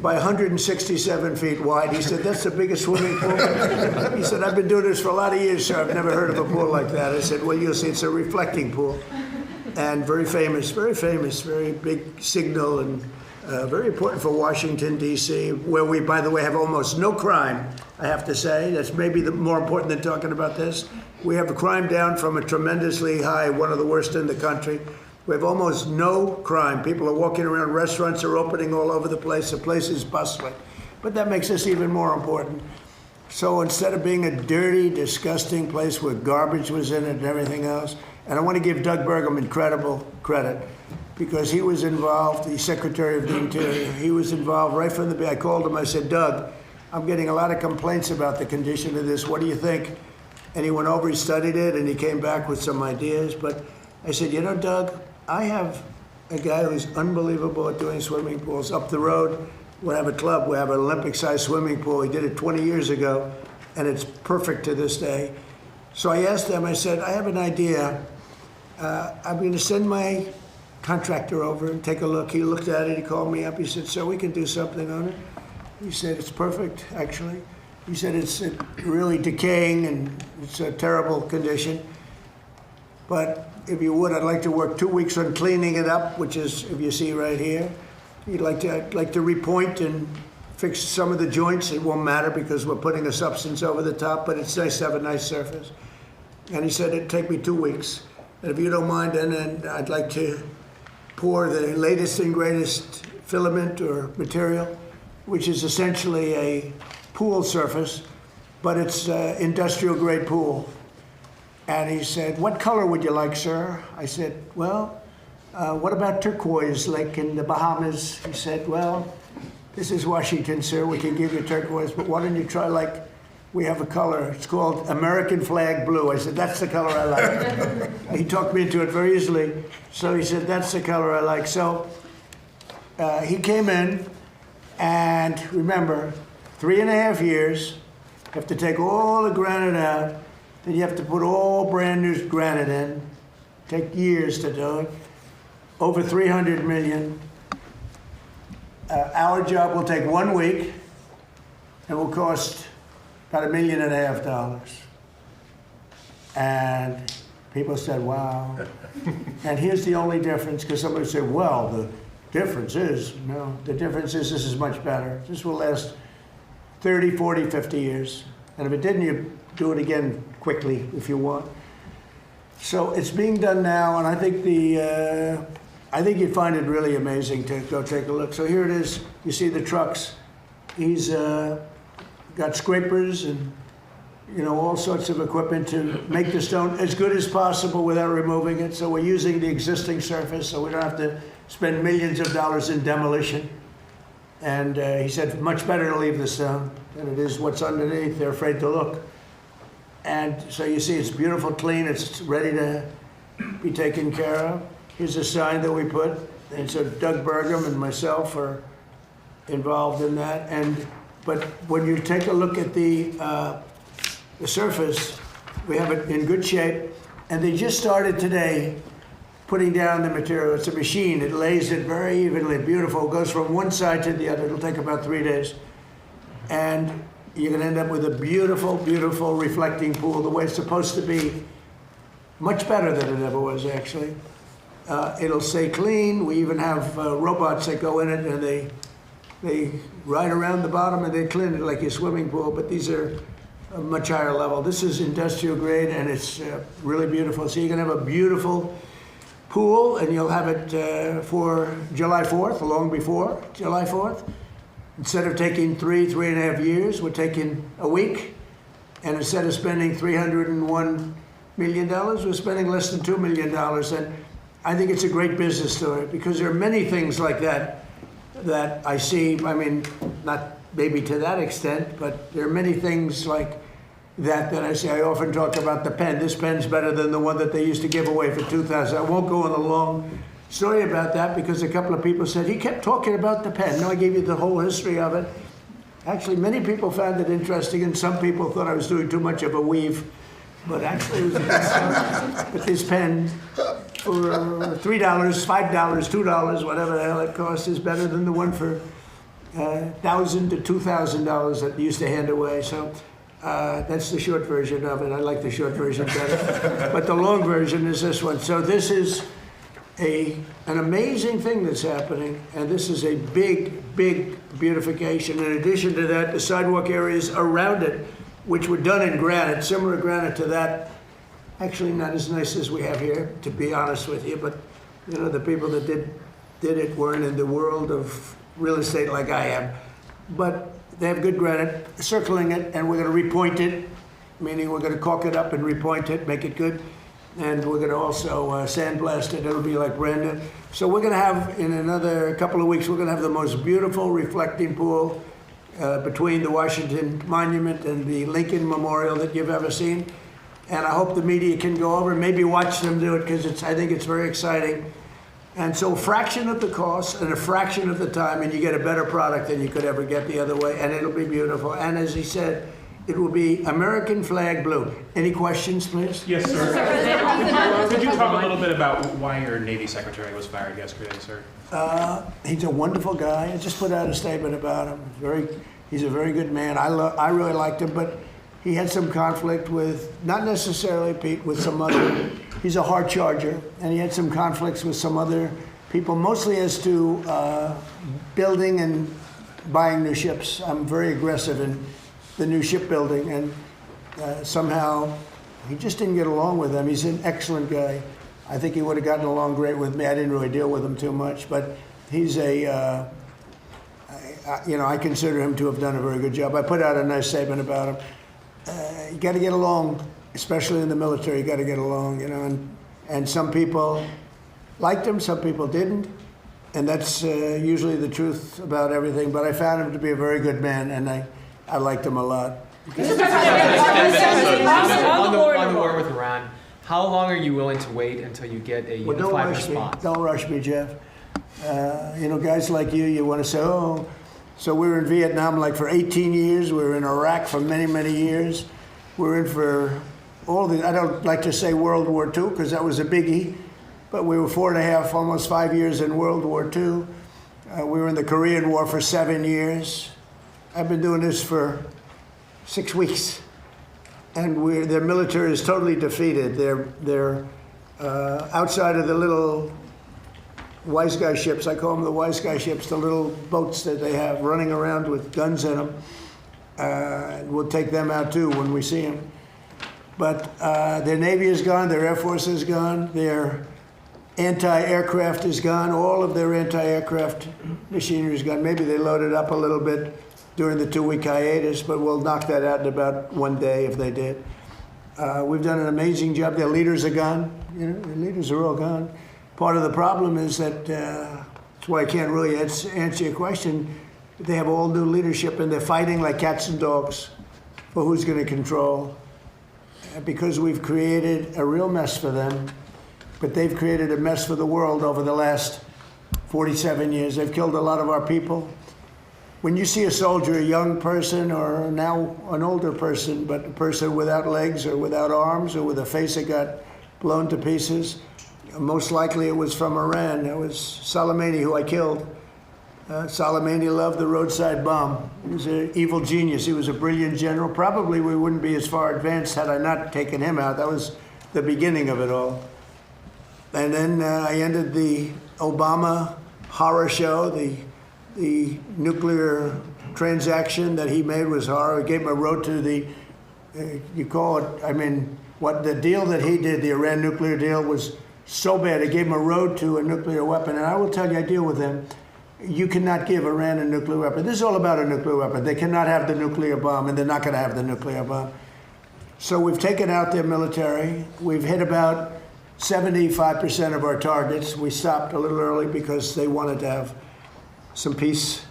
by 167 feet wide. He said, that's the biggest swimming pool. He said, I've been doing this for a lot of years, sir. I've never heard of a pool like that. I said, well, you'll see, it's a reflecting pool. And very famous, very big signal, and very important for Washington, D.C., where we, by the way, have almost no crime, I have to say. That's maybe more important than talking about this. We have a crime down from a tremendously high, one of the worst in the country. We have almost no crime. People are walking around, restaurants are opening all over the place. The place is bustling. But that makes us even more important. So instead of being a dirty, disgusting place where garbage was in it and everything else, and I want to give Doug Burgum incredible credit because he was involved, the Secretary of the Interior. He was involved right from the beginning. I called him, I said, Doug, I'm getting a lot of complaints about the condition of this. What do you think? And he went over, he studied it, and he came back with some ideas. But I said, you know, Doug, I have a guy who's unbelievable at doing swimming pools. Up the road, we have a club. We have an Olympic-sized swimming pool. He did it 20 years ago, and it's perfect to this day. So I asked him, I said, I have an idea. I'm going to send my contractor over and take a look. He looked at it. He called me up. He said, sir, we can do something on it. He said, it's perfect, actually. He said, it's really decaying, and it's a terrible condition. But if you would, I'd like to work 2 weeks on cleaning it up, which is, if you see right here. I'd like to repoint and fix some of the joints. It won't matter because we're putting a substance over the top, but it's nice to have a nice surface. And he said it'd take me 2 weeks. And if you don't mind, then I'd like to pour the latest and greatest filament or material, which is essentially a pool surface, but it's industrial grade pool. And he said, what color would you like, sir? I said, well, what about turquoise, like in the Bahamas? He said, well, this is Washington, sir. We can give you turquoise, but why don't you try, like, we have a color. It's called American flag blue. I said, that's the color I like. He talked me into it very easily. So he said, that's the color I like. So he came in, and remember, 3.5 years. You have to take all the granite out. Then you have to put all brand new granite in. Take years to do it. Over 300 million. Our job will take 1 week and will cost about $1.5 million. And people said, wow. And here's the only difference, because somebody said, well, the difference is, no, the difference is this is much better. This will last 30, 40, 50 years. And if it didn't, you do it again quickly if you want. So it's being done now, and I think I think you'd find it really amazing to go take a look. So here it is. You see the trucks. He's got scrapers and all sorts of equipment to make the stone as good as possible without removing it. So we're using the existing surface, so we don't have to spend millions of dollars in demolition. And he said, much better to leave the stone than it is what's underneath. They're afraid to look. And so you see it's beautiful, clean, it's ready to be taken care of. Here's a sign that we put, and so Doug Burgum and myself are involved in that. But when you take a look at the surface, we have it in good shape, and they just started today putting down the material. It's a machine. It lays it very evenly, beautiful. It goes from one side to the other. It'll take about 3 days. And you're going to end up with a beautiful, beautiful reflecting pool, the way it's supposed to be. Much better than it ever was, actually. It'll stay clean. We even have robots that go in it, and they ride around the bottom, and they clean it like your swimming pool. But these are a much higher level. This is industrial grade, and it's really beautiful. So you're going to have a beautiful pool, and you'll have it for July 4th, long before July 4th. Instead of taking 3.5 years, we're taking a week. And instead of spending $301 million, we're spending less than $2 million. And I think it's a great business story, because there are many things like that I see. I mean, not maybe to that extent, but there are many things like that I see. I often talk about the pen. This pen's better than the one that they used to give away for $2,000. I won't go on a long story about that, because a couple of people said, he kept talking about the pen. No, I gave you the whole history of it. Actually, many people found it interesting, and some people thought I was doing too much of a weave. But actually, it was a good story. But this pen, for $3, $5, $2, whatever the hell it costs, is better than the one for $1,000 to $2,000 that you used to hand away. So that's the short version of it. I like the short version better. But the long version is this one. So this is an amazing thing that's happening, and this is a big, big beautification. In addition to that, the sidewalk areas around it, which were done in granite, similar granite to that, actually not as nice as we have here, to be honest with you, but the people that did it weren't in the world of real estate like I am. But they have good granite, circling it, and we're going to repoint it, meaning we're going to caulk it up and repoint it, make it good. And we're going to also sandblast it. It'll be like brand new. So we're going to have, in another couple of weeks, we're going to have the most beautiful reflecting pool between the Washington Monument and the Lincoln Memorial that you've ever seen. And I hope the media can go over and maybe watch them do it, because I think it's very exciting. And so a fraction of the cost and a fraction of the time, and you get a better product than you could ever get the other way, and it'll be beautiful. And as he said, it will be American flag blue. Any questions, please? Yes, sir. Could you talk a little bit about why your Navy Secretary was fired yesterday, sir? He's a wonderful guy. I just put out a statement about him. He's a very good man. I really liked him, but he had some conflict with, not necessarily Pete, with some other, he's a hard charger, and he had some conflicts with some other people, mostly as to building and buying new ships. I'm very aggressive in the new shipbuilding, and somehow he just didn't get along with them. He's an excellent guy. I think he would have gotten along great with me. I didn't really deal with him too much, but he's I consider him to have done a very good job. I put out a nice statement about him. You got to get along, especially in the military. You got to get along, and some people liked him, some people didn't, and that's usually the truth about everything. But I found him to be a very good man, and I liked him a lot. On the war with Iran, how long are you willing to wait until you get a unified response? Don't rush me, Jeff. Guys like you want to say, oh, so we were in Vietnam for 18 years. We were in Iraq for many, many years. We're in for I don't like to say World War II, because that was a biggie, but we were 4.5, almost 5 years in World War II. We were in the Korean War for 7 years. I've been doing this for 6 weeks, and their military is totally defeated. They're outside of the little wise guy ships. I call them the wise guy ships, the little boats that they have running around with guns in them. We'll take them out too when we see them. But their Navy is gone, their Air Force is gone, their anti-aircraft is gone, all of their anti-aircraft machinery is gone. Maybe they loaded up a little bit during the 2-week hiatus, but we'll knock that out in about 1 day if they did. We've done an amazing job. Their leaders are gone. You know, their leaders are all gone. Part of the problem is that, that's why I can't really answer your question. They have all new leadership and they're fighting like cats and dogs for who's going to control. Because we've created a real mess for them, but they've created a mess for the world over the last 47 years. They've killed a lot of our people. When you see a soldier, a young person, or now an older person, but a person without legs or without arms or with a face that got blown to pieces, most likely it was from Iran. It was Soleimani who I killed. Soleimani loved the roadside bomb. He was an evil genius. He was a brilliant general. Probably we wouldn't be as far advanced had I not taken him out. That was the beginning of it all. And then I ended the Obama horror show. The nuclear transaction that he made was horror. It gave him a road to the, you call it, I mean, what the deal that he did, the Iran nuclear deal, was so bad. It gave him a road to a nuclear weapon. And I will tell you, I deal with him. You cannot give Iran a nuclear weapon. This is all about a nuclear weapon. They cannot have the nuclear bomb, and they're not going to have the nuclear bomb. So we've taken out their military. We've hit about 75% of our targets. We stopped a little early because they wanted to have some peace.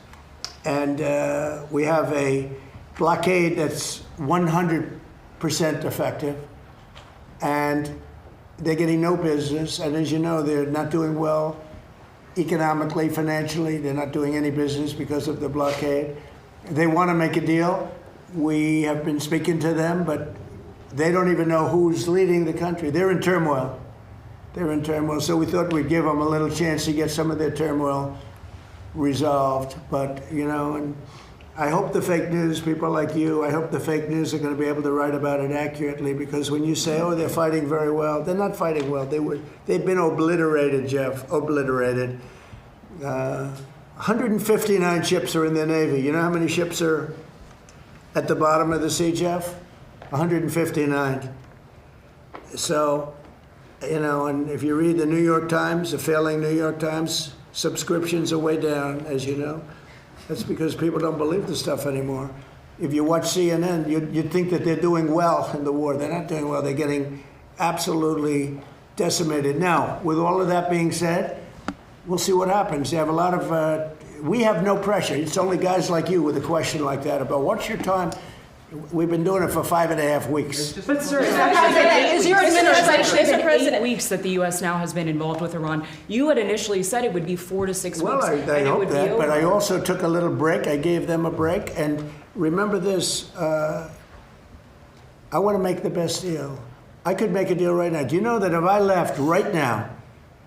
And we have a blockade that's 100% effective. And they're getting no business. And as you know, they're not doing well economically, financially. They're not doing any business because of the blockade. They want to make a deal. We have been speaking to them, but they don't even know who's leading the country. They're in turmoil. They're in turmoil. So we thought we'd give them a little chance to get some of their turmoil resolved. But, you know, and I hope the fake news, people like you, I hope the fake news are going to be able to write about it accurately, because when you say, oh, they're fighting very well, they're not fighting well. They've been obliterated, Jeff, obliterated. 159 ships are in their Navy. You know how many ships are at the bottom of the sea, Jeff? 159. So, you know, and if you read the New York Times, the failing New York Times, subscriptions are way down, as you know. That's because people don't believe the stuff anymore. If you watch CNN, you'd think that they're doing well in the war. They're not doing well. They're getting absolutely decimated. Now, with all of that being said, we'll see what happens. They have a lot of, we have no pressure. It's only guys like you with a question like that about what's your time. We've been doing it for 5.5 weeks. But sir, is your administration Mr. President, 8 weeks that the U.S. now has been involved with Iran? You had initially said it would be 4 to 6 Well, weeks. I hope that, but I also took a little break. I gave them a break. And remember this, I want to make the best deal. I could make a deal right now. Do you know that if I left right now,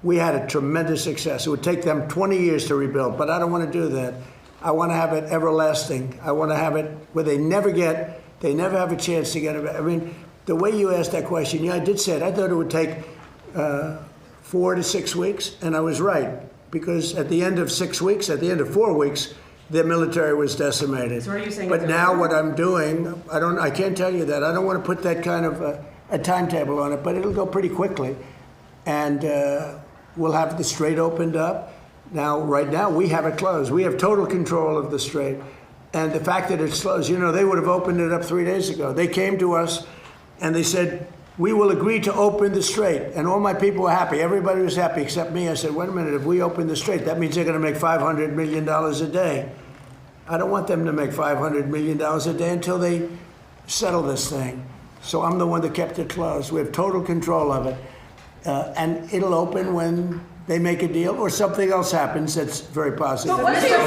we had a tremendous success. It would take them 20 years to rebuild, but I don't want to do that. I want to have it everlasting. I want to have it where they never have a chance to get it. I mean, the way you asked that question, yeah, I did say it. I thought it would take 4 to 6 weeks, and I was right, because at the end of 6 weeks, at the end of 4 weeks, their military was decimated. So are you saying? But now what I'm doing, I can't tell you that. I don't want to put that kind of a timetable on it, but it'll go pretty quickly, and we'll have the Strait opened up. Now, right now, we have it closed. We have total control of the Strait. And the fact that it's closed, you know, they would have opened it up 3 days ago. They came to us and they said, we will agree to open the Strait. And all my people were happy. Everybody was happy except me. I said, wait a minute, if we open the Strait, that means they're going to make $500 million a day. I don't want them to make $500 million a day until they settle this thing. So I'm the one that kept it closed. We have total control of it. And it'll open when they make a deal or something else happens that's very positive. But what do you say to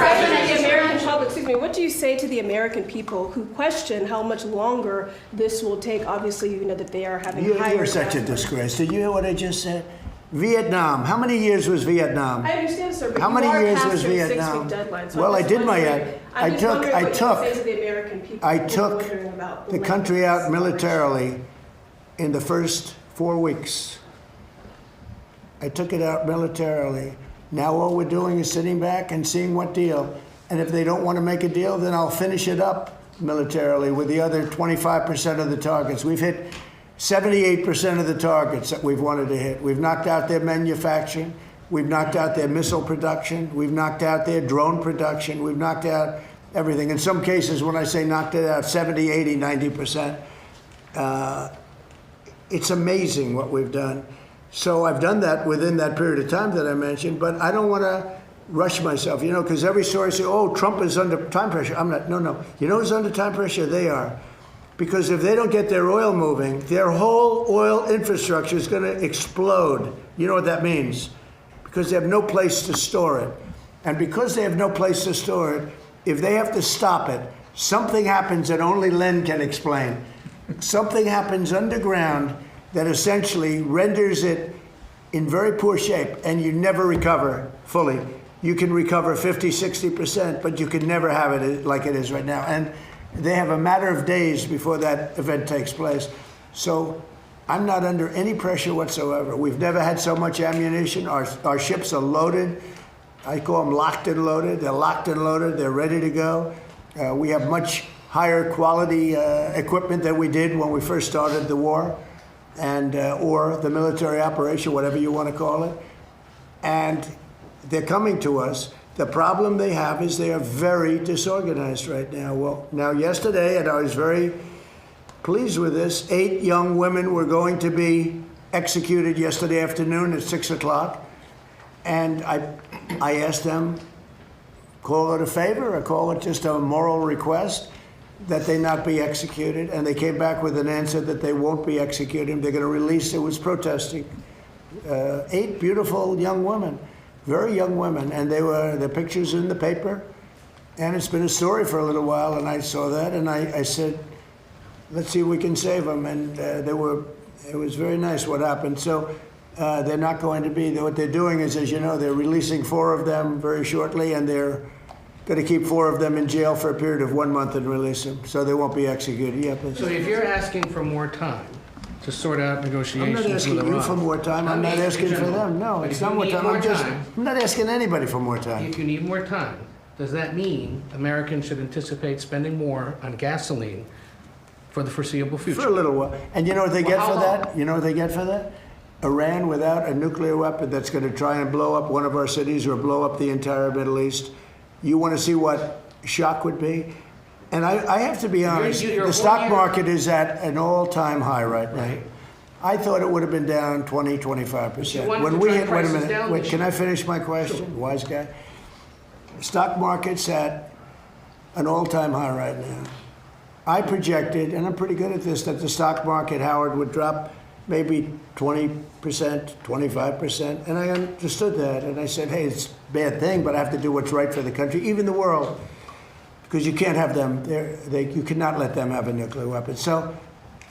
the American public? Excuse me. What do you say to the American people who question how much longer this will take? Obviously, you know that they are having higher. You're such a disgrace. Did you hear what I just said? Vietnam. How many years was Vietnam? I understand, sir. But how many years was your Vietnam? 6-week deadline, so well, I did my. I took the country out militarily in the first 4 weeks. I took it out militarily. Now all we're doing is sitting back and seeing what deal. And if they don't want to make a deal, then I'll finish it up militarily with the other 25% of the targets. We've hit 78% of the targets that we've wanted to hit. We've knocked out their manufacturing. We've knocked out their missile production. We've knocked out their drone production. We've knocked out everything. In some cases, when I say knocked it out, 70, 80, 90%. It's amazing what we've done. So I've done that within that period of time that I mentioned, but I don't want to rush myself, because every story says, oh, Trump is under time pressure. I'm not, no. You know who's under time pressure? They are. Because if they don't get their oil moving, their whole oil infrastructure is going to explode. You know what that means? Because they have no place to store it. And because they have no place to store it, if they have to stop it, something happens that only Len can explain. Something happens underground that essentially renders it in very poor shape, and you never recover fully. You can recover 50, 60%, but you can never have it like it is right now. And they have a matter of days before that event takes place. So I'm not under any pressure whatsoever. We've never had so much ammunition. Our ships are loaded. I call them locked and loaded. They're locked and loaded. They're ready to go. We have much higher quality equipment than we did when we first started the war, and or the military operation, whatever you want to call it. And they're coming to us. The problem they have is they are very disorganized right now. Well, now yesterday, and I was very pleased with this, 8 young women were going to be executed yesterday afternoon at 6 o'clock. And I asked them, call it a favor or call it just a moral request that they not be executed. And they came back with an answer that they won't be executed. They're going to release, it was protesting. 8 beautiful young women, very young women. And they were, the pictures in the paper. And it's been a story for a little while. And I saw that and I said, let's see if we can save them. And it was very nice what happened. So they're not going to be, what they're doing is, as you know, they're releasing 4 of them very shortly, and they're going to keep 4 of them in jail for a period of 1 month and release them, so they won't be executed. Yeah, please. So if you're asking for more time to sort out negotiations with Iran... I'm not asking you for more time. I'm not asking for them. No, it's not more time. I'm not asking anybody for more time. If you need more time, does that mean Americans should anticipate spending more on gasoline for the foreseeable future? For a little while. And you know what they get for that? You know what they get for that? Iran without a nuclear weapon that's going to try and blow up one of our cities or blow up the entire Middle East. You want to see what shock would be? And I have to be honest, the stock market is at an all-time high right now. I thought it would have been down 20, 25%. When we hit, wait a minute, wait, can I finish my question? Sure. Wise guy. Stock market's at an all-time high right now. I projected, and I'm pretty good at this, that the stock market, Howard, would drop maybe 20%, 25%. And I understood that. And I said, hey, it's a bad thing, but I have to do what's right for the country, even the world. Because you can't have them, you cannot let them have a nuclear weapon. So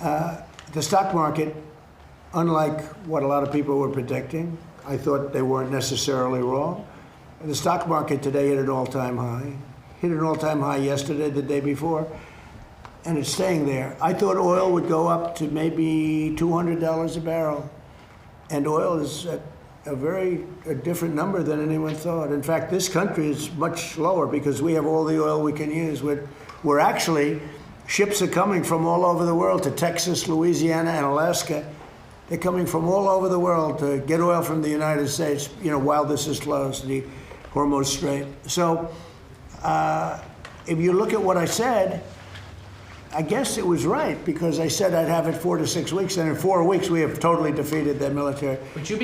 the stock market, unlike what a lot of people were predicting, I thought they weren't necessarily wrong. The stock market today hit an all-time high. Hit an all-time high yesterday, the day before. And it's staying there. I thought oil would go up to maybe $200 a barrel. And oil is at a different number than anyone thought. In fact, this country is much lower because we have all the oil we can use. We're actually, ships are coming from all over the world to Texas, Louisiana, and Alaska. They're coming from all over the world to get oil from the United States, while this is closed, the Hormuz Strait. So if you look at what I said, I guess it was right, because I said I'd have it 4 to 6 weeks, and in 4 weeks we have totally defeated their military.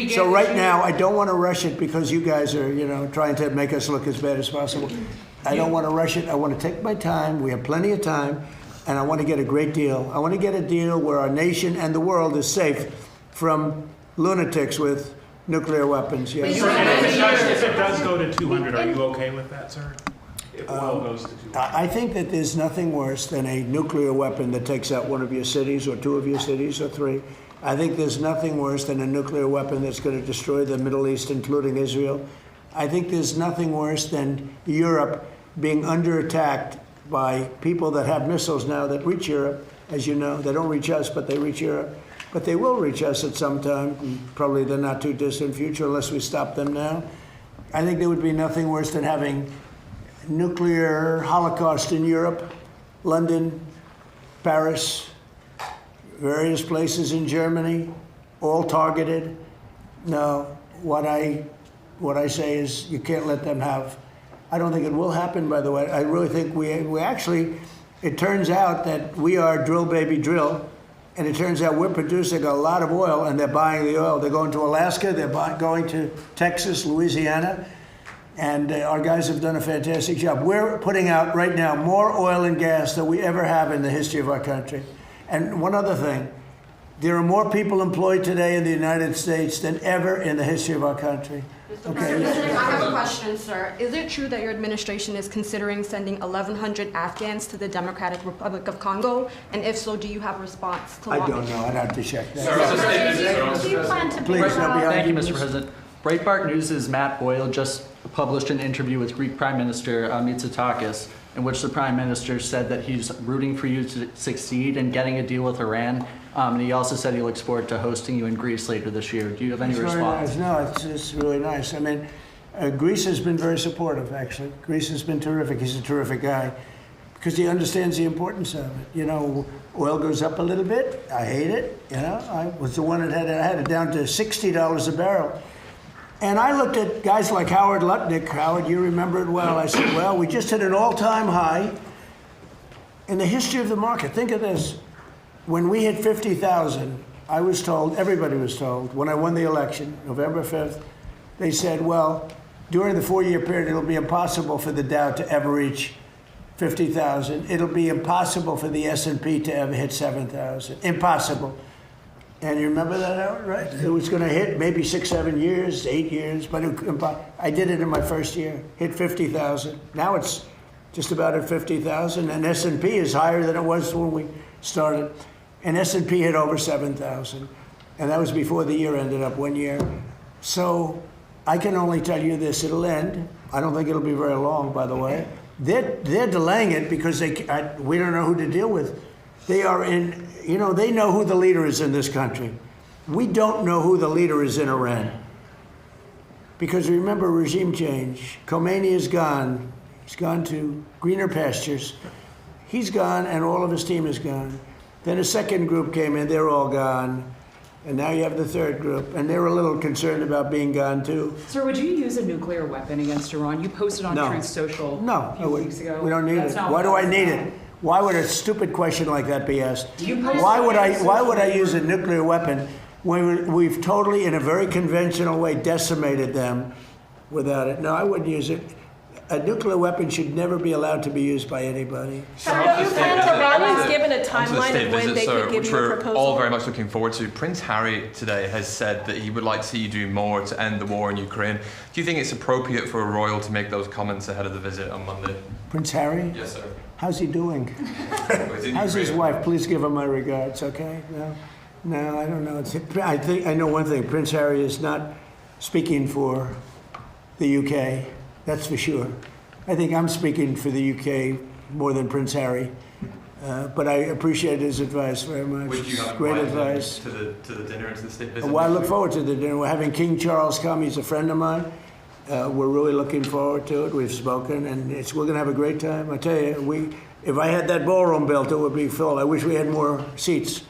So right now, I don't want to rush it because you guys are, trying to make us look as bad as possible. I don't want to rush it. I want to take my time. We have plenty of time, and I want to get a great deal. I want to get a deal where our nation and the world is safe from lunatics with nuclear weapons. Yes. And if it does go to 200, are you okay with that, sir? If oil goes to 200? I think that there's nothing worse than a nuclear weapon that takes out one of your cities or 2 of your cities or 3. I think there's nothing worse than a nuclear weapon that's going to destroy the Middle East, including Israel. I think there's nothing worse than Europe being under attack by people that have missiles now that reach Europe. As you know, they don't reach us, but they reach Europe. But they will reach us at some time, probably the not too distant future, unless we stop them now. I think there would be nothing worse than having nuclear holocaust in Europe, London, Paris, various places in Germany, all targeted. No, what I say is you can't let them have. I don't think it will happen, by the way. I really think we actually, it turns out that we are drill baby drill, and it turns out we're producing a lot of oil, and they're buying the oil. They're going to Alaska, they're going to Texas, Louisiana, and our guys have done a fantastic job. We're putting out right now more oil and gas than we ever have in the history of our country. And one other thing, there are more people employed today in the United States than ever in the history of our country. Okay. I have a question, sir. Is it true that your administration is considering sending 1,100 Afghans to the Democratic Republic of Congo? And if so, do you have a response to I launch? don't know. I'd have to check that. Do you plan to Please, no, behind Thank you, you, Mr. please. President. Breitbart News' Matt Boyle just published an interview with Greek Prime Minister Mitsotakis, in which the Prime Minister said that he's rooting for you to succeed in getting a deal with Iran. And he also said he looks forward to hosting you in Greece later this year. Do you have any It's very response? nice. No, it's really nice. I mean, Greece has been very supportive, actually. Greece has been terrific. He's a terrific guy because he understands the importance of it. You know, oil goes up a little bit. I hate it. You know, I was the one that had it down to $60 a barrel. And I looked at guys like Howard Lutnick. Howard, you remember it well. I said, well, we just hit an all-time high in the history of the market. Think of this. When we hit 50,000, I was told, everybody was told, when I won the election, November 5th, they said, well, during the 4-year period, it'll be impossible for the Dow to ever reach 50,000. It'll be impossible for the S&P to ever hit 7,000. Impossible. And you remember that, Howard, right? It was going to hit maybe 6, 7 years, 8 years, but I did it in my first year, hit 50,000. Now it's just about at 50,000, and S&P is higher than it was when we started. And S&P hit over 7,000, and that was before the year ended up 1 year. So I can only tell you this, it'll end. I don't think it'll be very long, by the way. They're delaying it because we don't know who to deal with. They are in, you know, they know who the leader is in this country. We don't know who the leader is in Iran. Because remember, regime change. Khomeini is gone. He's gone to greener pastures. He's gone, and all of his team is gone. Then a second group came in, they're all gone. And now you have the third group, and they're a little concerned about being gone too. Sir, would you use a nuclear weapon against Iran? You posted on Truth Social a few weeks ago. We don't need it. Why do I need it? Why would a stupid question like that be asked? Why would I use a nuclear weapon when we've totally, in a very conventional way, decimated them without it? No, I wouldn't use it. A nuclear weapon should never be allowed to be used by anybody. Have you planned Iranians given a timeline of when they could give you a proposal? All very much looking forward to. Prince Harry today has said that he would like to see you do more to end the war in Ukraine. Do you think it's appropriate for a royal to make those comments ahead of the visit on Monday? Prince Harry? Yes, sir. How's he doing? How's his wife? Please give him my regards, okay? No, I don't know. I know one thing. Prince Harry is not speaking for the UK. That's for sure. I think I'm speaking for the UK more than Prince Harry. But I appreciate his advice very much. Would you have great invited him advice. to the dinner and to the state visit? Well, I look forward to the dinner. We're having King Charles come. He's a friend of mine. We're really looking forward to it. We've spoken, and we're going to have a great time. I tell you, if I had that ballroom built, it would be full. I wish we had more seats.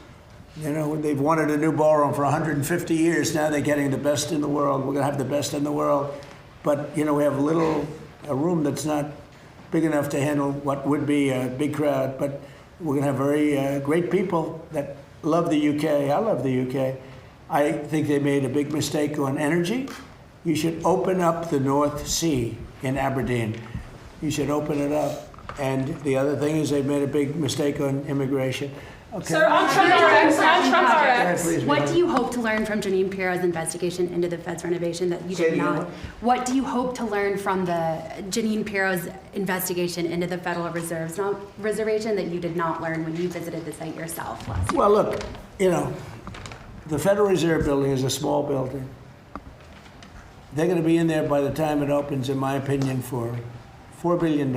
You know, they've wanted a new ballroom for 150 years. Now they're getting the best in the world. We're going to have the best in the world. But, you know, we have a room that's not big enough to handle what would be a big crowd. But we're going to have very great people that love the UK. I love the UK. I think they made a big mistake on energy. You should open up the North Sea in Aberdeen. You should open it up. And the other thing is they've made a big mistake on immigration. Okay. Sir, on Trump RX, what do you hope to learn from Janine Pirro's investigation into the Fed's renovation that you did not? What do you hope to learn from the Janine Pirro's investigation into the Federal Reservation that you did not learn when you visited the site yourself last year? Well, look, you know, the Federal Reserve building is a small building. They're going to be in there by the time it opens, in my opinion, for $4 billion.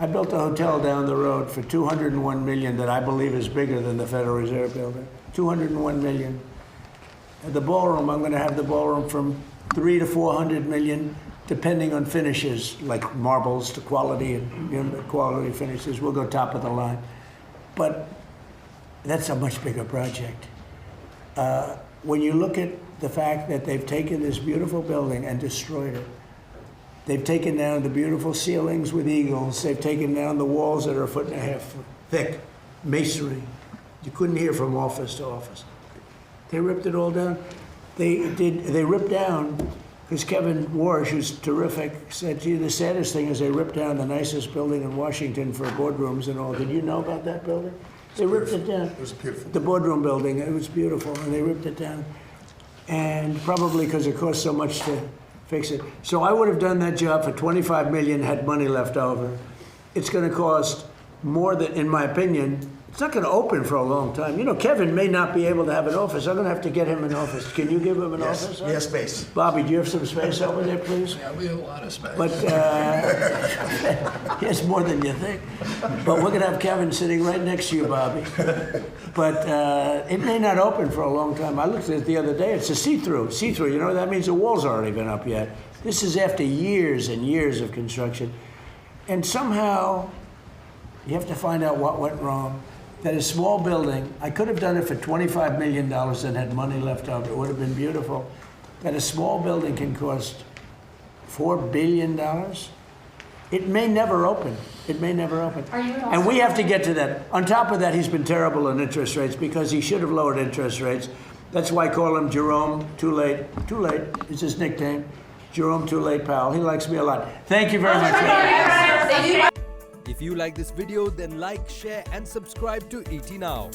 I built a hotel down the road for $201 million that I believe is bigger than the Federal Reserve building. $201 million. At the ballroom, I'm going to have the ballroom from $300 to $400 million. depending on finishes, like marbles to quality and quality finishes, we'll go top of the line. But that's a much bigger project. When you look at the fact that they've taken this beautiful building and destroyed it, they've taken down the beautiful ceilings with eagles, they've taken down the walls that are 1.5 feet thick, masonry. You couldn't hear from office to office. They ripped it all down. They ripped down, because Kevin Warsh, who's terrific, said, gee, the saddest thing is they ripped down the nicest building in Washington for boardrooms and all. Did you know about that building? They ripped it down. It was beautiful. The boardroom building, it was beautiful, and they ripped it down. And probably because it cost so much to fix it. So I would have done that job for $25 million, had money left over. It's gonna cost more than, in my opinion, it's not gonna open for a long time. You know, Kevin may not be able to have an office. I'm gonna have to get him an office. Can you give him an office? Yes, space. Bobby, do you have some space over there, please? Yeah, we have a lot of space. But he has more than you think. But we're gonna have Kevin sitting right next to you, Bobby. But it may not open for a long time. I looked at it the other day. It's a see-through. See-through. You know, that means the walls already been up yet. This is after years and years of construction. And somehow, you have to find out what went wrong. That a small building, I could have done it for $25 million and had money left over. It would have been beautiful. That a small building can cost $4 billion. It may never open. It may never open. And we have to get to that. On top of that, he's been terrible on interest rates because he should have lowered interest rates. That's why I call him Jerome Too Late. Too Late is his nickname. Jerome Too Late Powell. He likes me a lot. Thank you very much. If you like this video, then like, share and subscribe to ET Now.